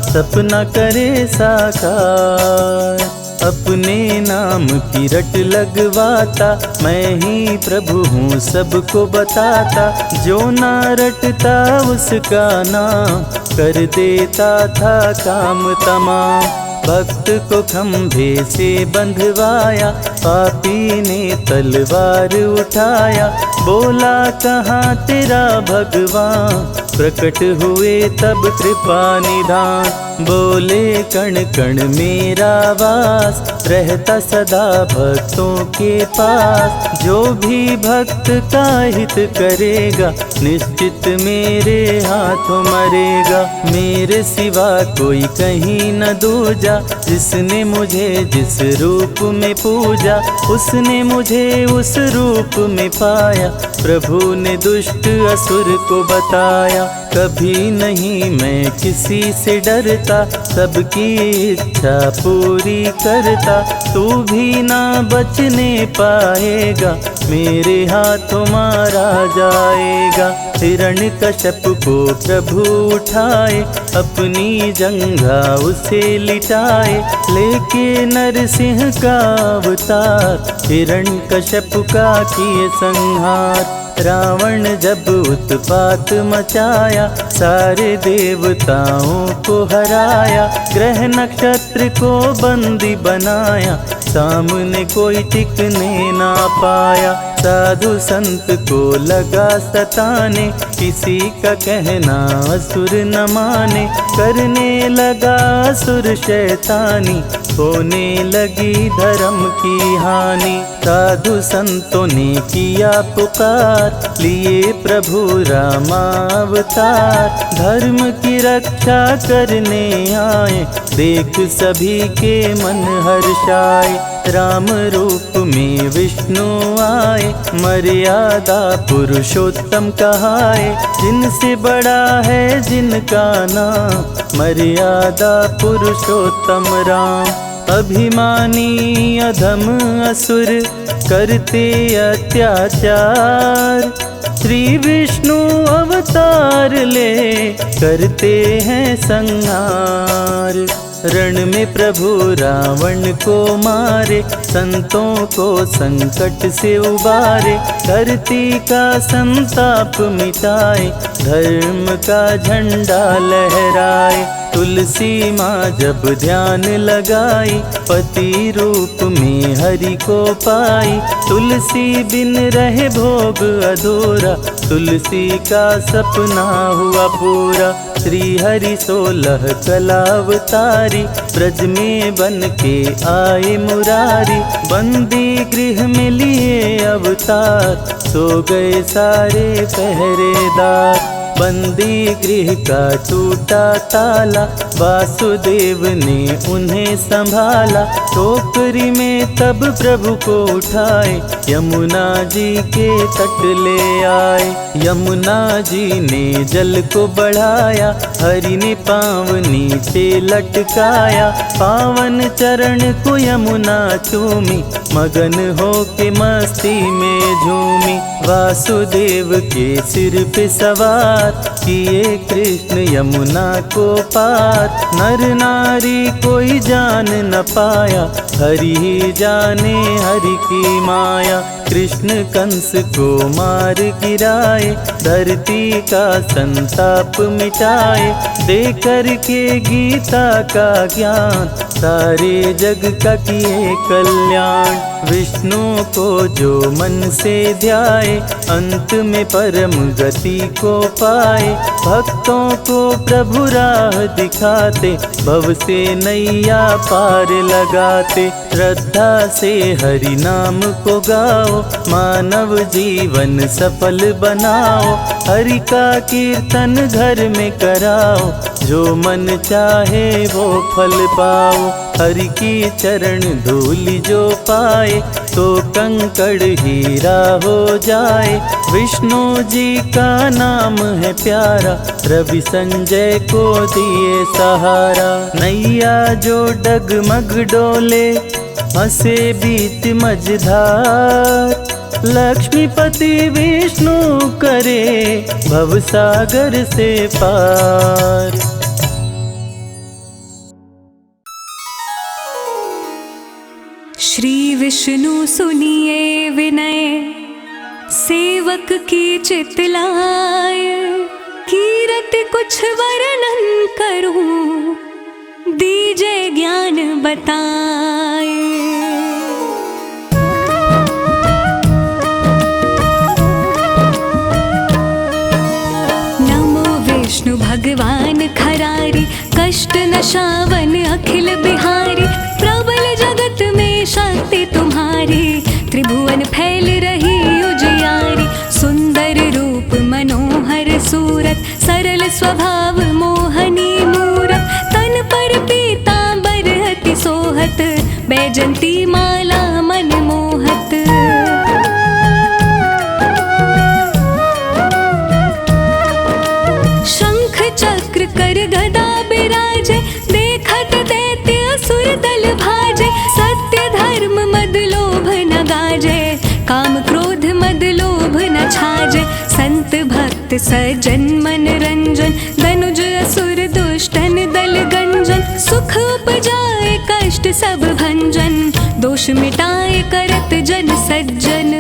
सपना करे साकार। अपने नाम की रट लगवाता, मैं ही प्रभु हूँ सबको बताता। जो ना रटता उसका नाम, कर देता था काम तमाम। भक्त को खंभे से बंधवाया, पापी ने तलवार उठाया। बोला कहाँ तेरा भगवान, प्रकट हुए तब कृपा निधान। बोले कण कण मेरा वास, रहता सदा भक्तों के पास। जो भी भक्त का हित करेगा, निश्चित मेरे हाथों मरेगा। मेरे सिवा कोई कहीं न दूजा, जिसने मुझे जिस रूप में पूजा, उसने मुझे उस रूप में पाया। प्रभु ने दुष्ट असुर को बताया, कभी नहीं मैं किसी से डरता, सबकी इच्छा पूरी करता। तू भी ना बचने पाएगा, मेरे हाथों मारा जाएगा। हिरण्यकश्यप को प्रभु उठाए, अपनी जंघा उसे लिटाए। लेके नरसिंह का अवतार, हिरण्यकश्यप का किए संहार। रावण जब उत्पात मचाया, सारे देवताओं को हराया। ग्रह नक्षत्र को बंदी बनाया, सामने कोई टिकने ना पाया। साधु संत को लगा सताने, किसी का कहना असुर न माने। करने लगा असुर शैतानी, होने लगी धर्म की हानि। साधु संतों ने किया पुकार, लिए प्रभु रामावतार। धर्म की रक्षा करने आए, देख सभी के मन हर्षाए। राम रूप में विष्णु आए, मर्यादा पुरुषोत्तम कहाए। जिनसे बड़ा है जिनका नाम, मर्यादा पुरुषोत्तम राम। अभिमानी अधम असुर करते अत्याचार, श्री विष्णु अवतार ले करते हैं संहार। रण में प्रभु रावण को मारे, संतों को संकट से उबारे। धरती का संताप मिटाए, धर्म का झंडा लहराए। तुलसी माँ जब ध्यान लगाई, पति रूप में हरि को पाई। तुलसी बिन रहे भोग अधूरा, तुलसी का सपना हुआ पूरा। श्री हरि 16 कला अवतारी, ब्रज में बन के आए मुरारी। बंदी गृह में लिए अवतार, सो गए सारे पहरेदार। बंदी गृह का टूटा ताला, वासुदेव ने उन्हें संभाला। टोकरी में तब प्रभु को उठाए, यमुना जी के तट ले आए। यमुना जी ने जल को बढ़ाया, हरि ने पाँव नीचे लटकाया। पावन चरण को यमुना चूमी, मगन हो के मस्ती में झूमी। वासुदेव के सिर पे सवार, किए कृष्ण यमुना को पार। नर नारी कोई जान न पाया, हरि ही जाने हरि की माया। कृष्ण कंस को मार गिराए, धरती का संताप मिटाए। दे कर के गीता का ज्ञान, सारे जग का किए कल्याण। विष्णु को जो मन से ध्याए, अंत में परम गति को पाए। भक्तों को प्रभु राह दिखाते, भव से नैया पार लगाते। श्रद्धा से हरि नाम को गाओ, मानव जीवन सफल बनाओ। हरि का कीर्तन घर में कराओ, जो मन चाहे वो फल पाओ। हरि की चरण धूलि जो पाए, तो कंकड़ हीरा हो जाए। विष्णु जी का नाम है प्यारा, रवि संजय को दिए सहारा। नैया जो डगमग डोले, हंसे बीच मझधार। लक्ष्मीपति विष्णु करे, भवसागर से पार। श्री विष्णु सुनिए विनय, सेवक की चितलाय। कीरत कुछ वर्णन करूं, दीजे ज्ञान बताए। विष्णु भगवान खरारी, कष्ट नशावन अखिल बिहारी। प्रबल जगत में शक्ति तुम्हारी, त्रिभुवन फैल रही उजियारी। सुंदर रूप मनोहर सूरत, सरल स्वभाव मोहनी मूरत। तन पर पीतांबर अति सोहत, बैजंती माला मन मोहत। चक्र कर गदा बिराजे, देखत दैत्य असुर दल भाजे। सत्य धर्म मद लोभ न गाजे, काम क्रोध मद लोभ न छाजे। संत भक्त सज्जन मन रंजन, धनुज असुर दुष्टन दल गंजन। सुख उपजाए कष्ट सब भंजन, दोष मिटाए करत जन सज्जन।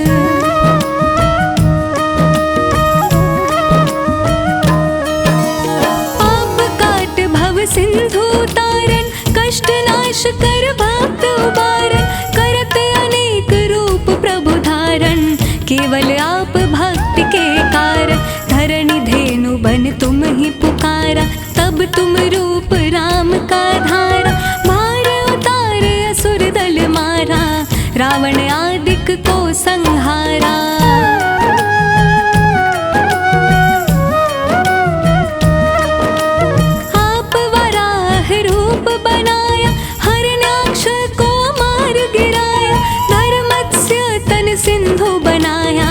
सिंधु तारन, कष्ट नाश कर भक्त उबारन। करत अनेक रूप प्रभु धारण, केवल आप भक्त के कारण। धरणी धेनु बन तुम ही पुकारा, तब तुम रूप राम का धारा। भार उतार असुर दल मारा, रावण आदिक को संहारा। सिंधु बनाया,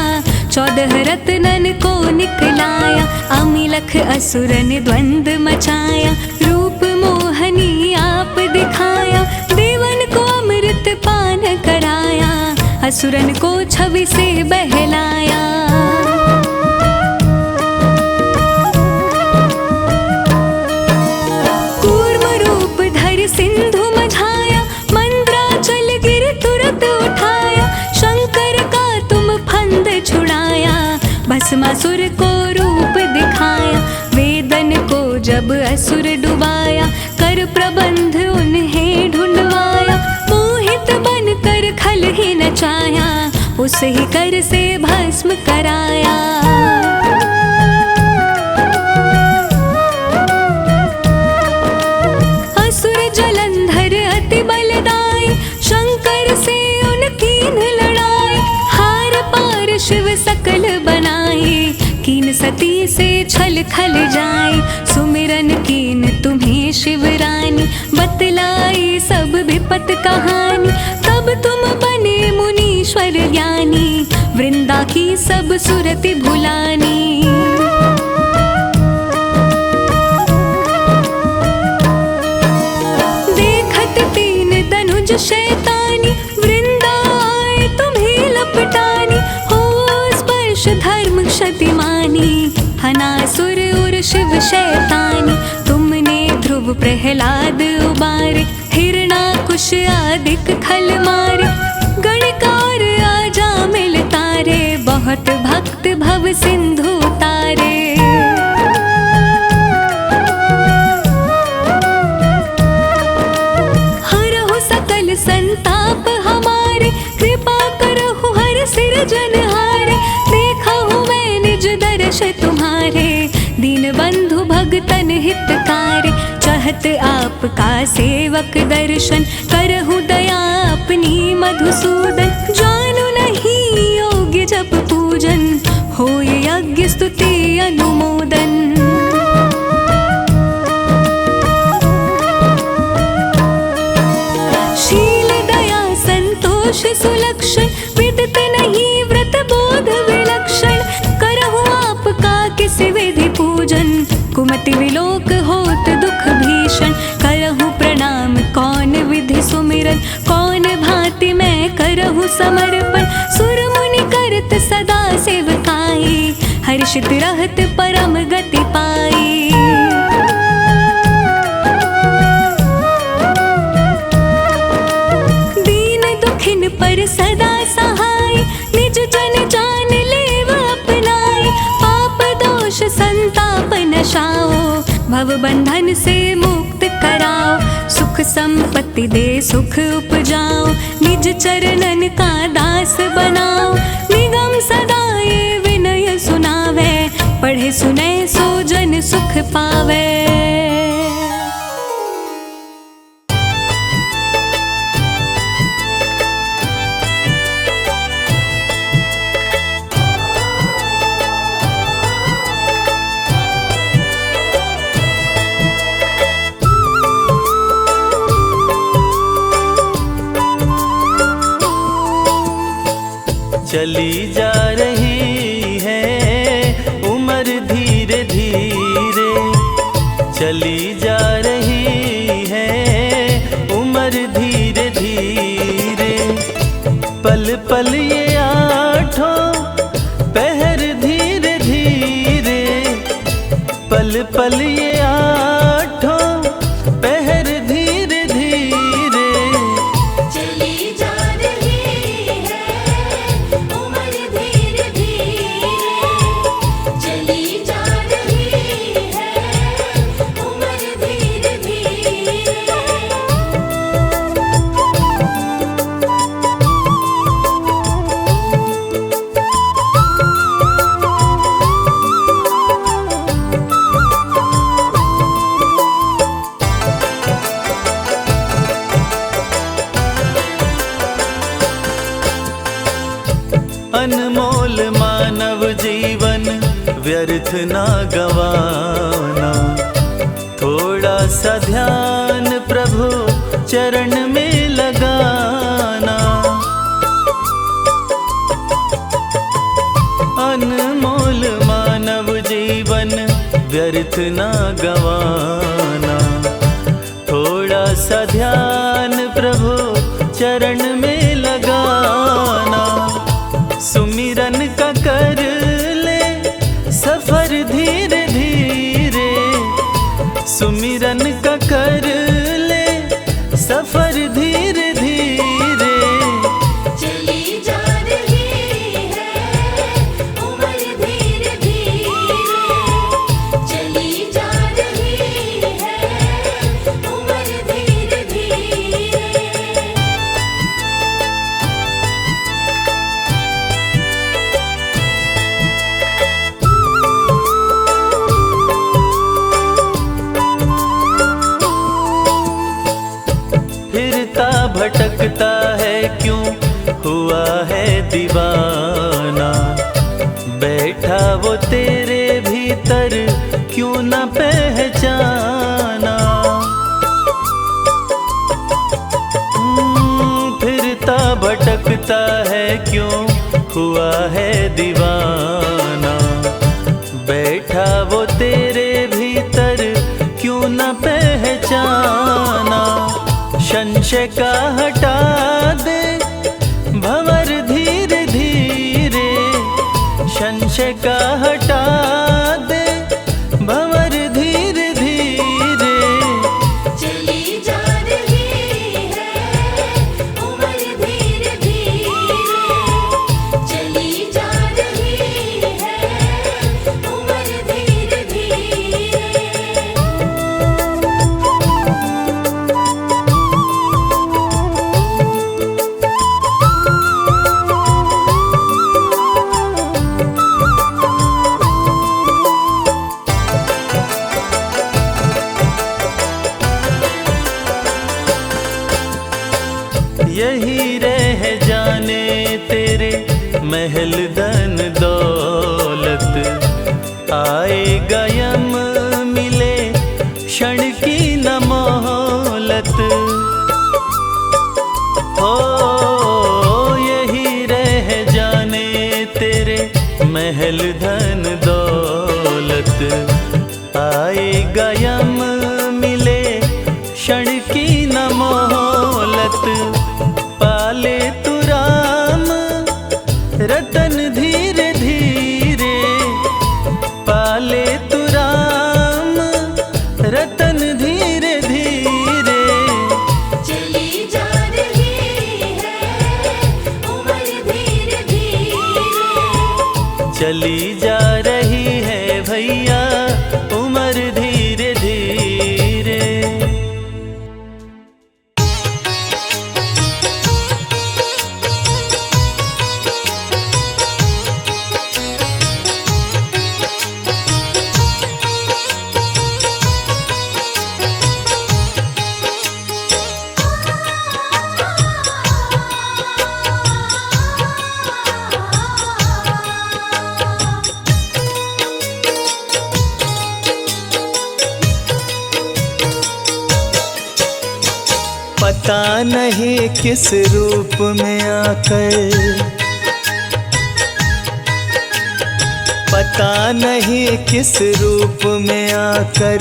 14 रत्नन को निकलाया। अमिलख असुरन द्वंद मचाया, रूप मोहनी आप दिखाया। देवन को अमृत पान कराया, असुरन को छवि से बहलाया। कूर्म रूप धर सिंधु मझाया, मंद्राचल गिर तुरत उठाया। शंकर का तुम फंद छुड़ाया, भस्मासुर को रूप दिखाया। वेदन को जब असुर डुबाया, कर प्रबंध उन्हें ढूंढवाया। मोहित बन कर खल ही नचाया, उस ही कर से भस्म कराया। असुर जलंधर अति बलदाई, शंकर से उनकीन लड़ाई। हार पार शिव सकल बनाई, कीन सती से छल खल जाए। सुमिरन कीन तुम्हें शिवरानी, बतलाई सब विपत कहानी। तब तुम बने मुनीश्वर ज्ञानी, वृंदा की सब सुरति भुलानी। देखत तीन धनुज शैतानी, वृंदा आए तुम्हें लपटानी। हो स्पर्श धर्म क्षतिमानी, हनासुर और शिव शैतानी। तुमने ध्रुव प्रहलाद उबारे, हिरणाकुश आदिक खल मारे। गणकार आजा मिल तारे, बहुत भक्त भव सिंधु तारे। सृजनहारे, देखा हूँ मैं निज दर्श तुम्हारे, दीन बंधु भगतन हितकारी। चाहत आपका सेवक दर्शन, करहु दया अपनी मधुसूदन। जानू नहीं योग्य जप पूजन, होय यज्ञ स्तुति अनुमोदन। शील दया संतोष सुलक्षण, विदित नहीं व्रत बोध विलक्षण। करहु आपका किस विधि पूजन, कुमति विलोक होत दुख भीषण। करहु प्रणाम कौन विधि सुमिरन, कौन भांति मैं करहु समर्पण। सुर मुनि करत सदा सेवकाई, हर्षित रहत परम गति पाई। दीन दुखिन पर सदा सहाय, निज जन जान लेव अपनाई। पाप दोष संताप नशाओ, भव बंधन से मुक्त कराओ। सुख संपत्ति दे सुख उपजाओ, निज चरणन का दास बनाओ। निगम सदा ये विनय सुनावे, पढ़े सुने सो जन सुख पावे। चली जा रही है उम्र धीरे धीरे, चली जा रही है उम्र धीरे धीरे। पल पल ये आठों पहर धीरे धीरे, पल पल ये आठों पहर धीरे धीरे। चली जा रही है उम्र धीरे धीरे, चली जा रही है उम्र धीरे धीरे। अनमोल मानव जीवन व्यर्थ ना गवाना, थोड़ा सा ध्यान प्रभु चरण में लगाना। अनमोल मानव जीवन व्यर्थ ना गवाना, थोड़ा सा ध्यान प्रभु चरण में लगाना। सुमिरन का कर ले सफर धीरे धीरे, सुमिरन का कर ले सफर धीरे धीरे। चली जा रही है उम्र धीरे धीरे, चली जा रही है उम्र धीरे धीरे। फिरता भटकता है क्यों हुआ है दीवाना, बैठा वो तेरे भीतर क्यों न पहचाना। फिरता भटकता है क्यों हुआ है दीवाना, बैठा वो तेरे भीतर क्यों न पहचाना। संशय का हटा दे भंवर धीरे धीरे, संशय का हटा दे भंवर धीरे धीरे। चली जा रही है उम्र धीरे धीरे, चली जा रही है उम्र धीरे धीरे। महल धन दौलत आएगा यम मिले क्षण की न मोहलत। हो यही रह जाने तेरे महल धन दौलत आएगा यम मिले क्षण की न मोहलत। पाले तू राम रतन धीरे धीरे, पाले तू राम रतन धीरे धीरे। चली जा रही है उम्र धीरे धीरे, चली जा रही है भैया उम्र धीरे धीरे। पता नहीं किस रूप में आकर, पता नहीं किस रूप में आकर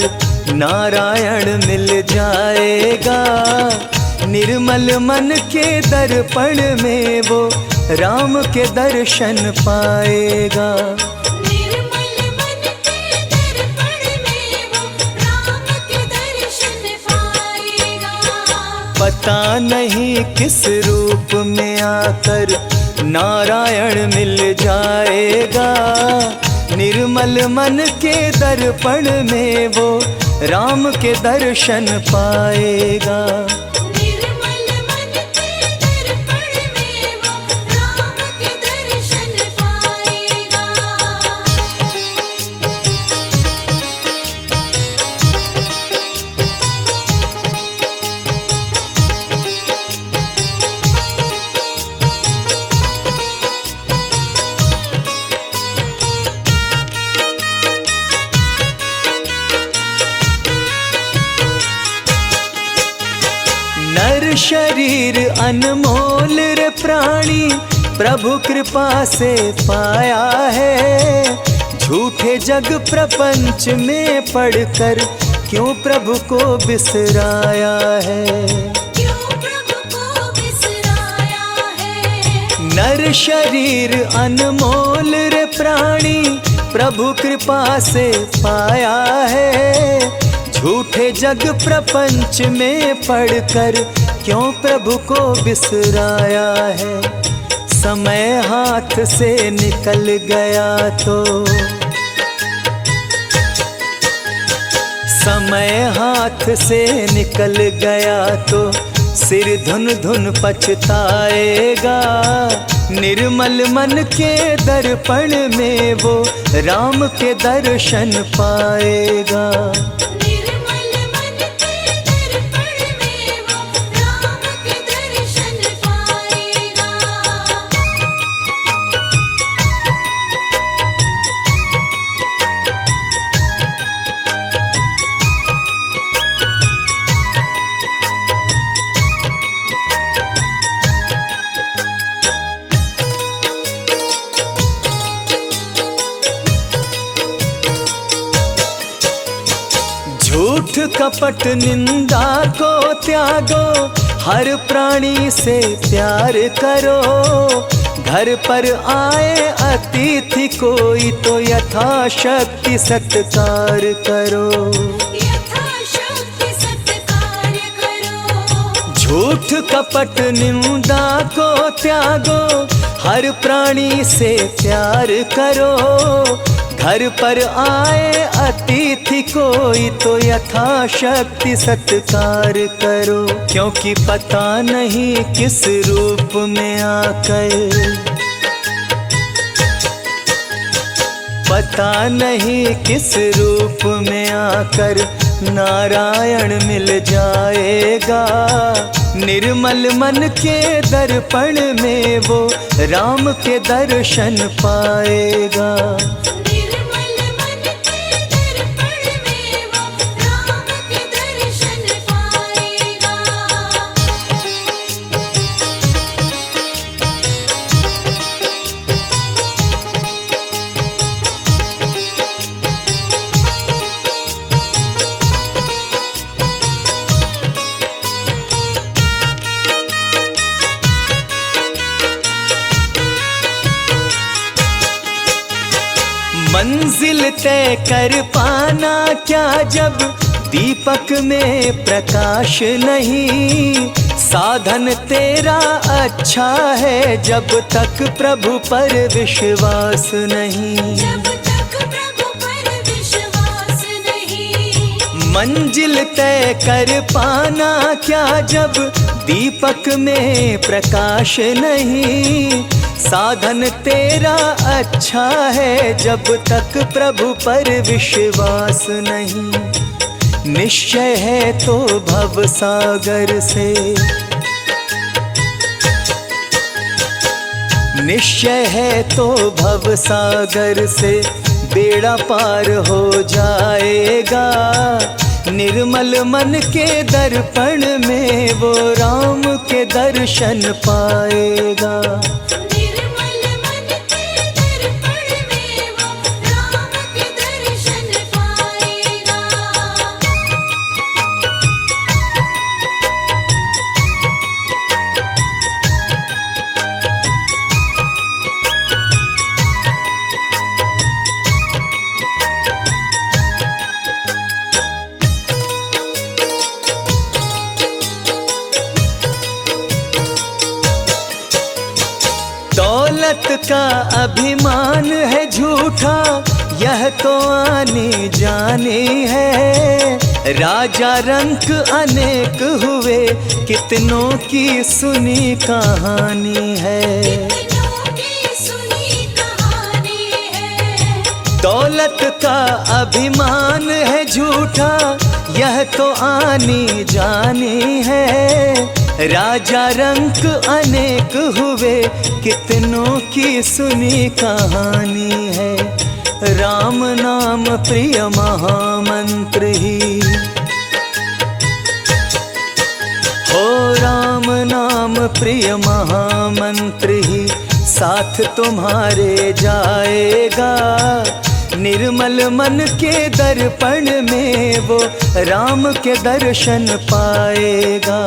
नारायण मिल जाएगा। निर्मल मन के दर्पण में वो राम के दर्शन पाएगा। निर्मल मन के दर्पण में वो राम के दर्शन पाएगा। पता नहीं किस रूप में आकर नारायण मिल जाएगा। निर्मल मन के दर्पण में वो राम के दर्शन पाएगा। निर्मल मन के दर्पण में वो राम के दर्शन पाएगा। नर शरीर अनमोल रे प्राणी प्रभु कृपा से पाया है। झूठे जग प्रपंच में पड़कर क्यों प्रभु को बिसराया है। क्यों प्रभु को बिसराया है। नर शरीर अनमोल रे प्राणी प्रभु कृपा से पाया है। झूठे जग प्रपंच में पड़कर क्यों प्रभु को बिसराया है। समय हाथ से निकल गया तो, समय हाथ से निकल गया तो सिर धुन धुन पछताएगा। निर्मल मन के दर्पण में वो राम के दर्शन पाएगा। निर्मल मन के दर्पण में वो राम के दर्शन पाएगा। झूठ कपट निंदा को त्यागो, हर प्राणी से प्यार करो। घर पर आए अतिथि कोई तो यथाशक्ति सत्कार करो। यथाशक्ति सत्कार करो। झूठ कपट निंदा को त्यागो, हर प्राणी से प्यार करो। घर पर आए अतिथि कोई तो यथाशक्ति सत्कार करो। क्योंकि पता नहीं किस रूप में आकर, पता नहीं किस रूप में आकर नारायण मिल जाएगा। निर्मल मन के दर्पण में वो राम के दर्शन पाएगा। निर्मल मन के दर्पण में वो राम के दर्शन पाएगा। मंजिल तय कर पाना क्या जब दीपक में प्रकाश नहीं। साधन तेरा अच्छा है जब तक प्रभु पर विश्वास नहीं। जब तक प्रभु पर विश्वास नहीं। मंजिल तय कर पाना क्या जब दीपक में प्रकाश नहीं। साधन तेरा अच्छा है जब तक प्रभु पर विश्वास नहीं। निश्चय है तो भव सागर से, निश्चय है तो भव सागर से बेड़ा पार हो जाएगा। निर्मल मन के दर्पण में वो राम के दर्शन पाएगा। निर्मल मन के दर्पण में वो राम के दर्शन पाएगा। दौलत का अभिमान है झूठा यह तो आने जाने है। राजा रंक अनेक हुए कितनों की सुनी कहानी है। कितनों की सुनी कहानी है। दौलत का अभिमान है झूठा यह तो आनी जानी है। राजा रंक अनेक हुए कितनों की सुनी कहानी है। राम नाम प्रिय महामंत्र ही हो, राम नाम प्रिय महामंत्र ही साथ तुम्हारे जाएगा। निर्मल मन के दर्पण में वो राम के दर्शन पाएगा।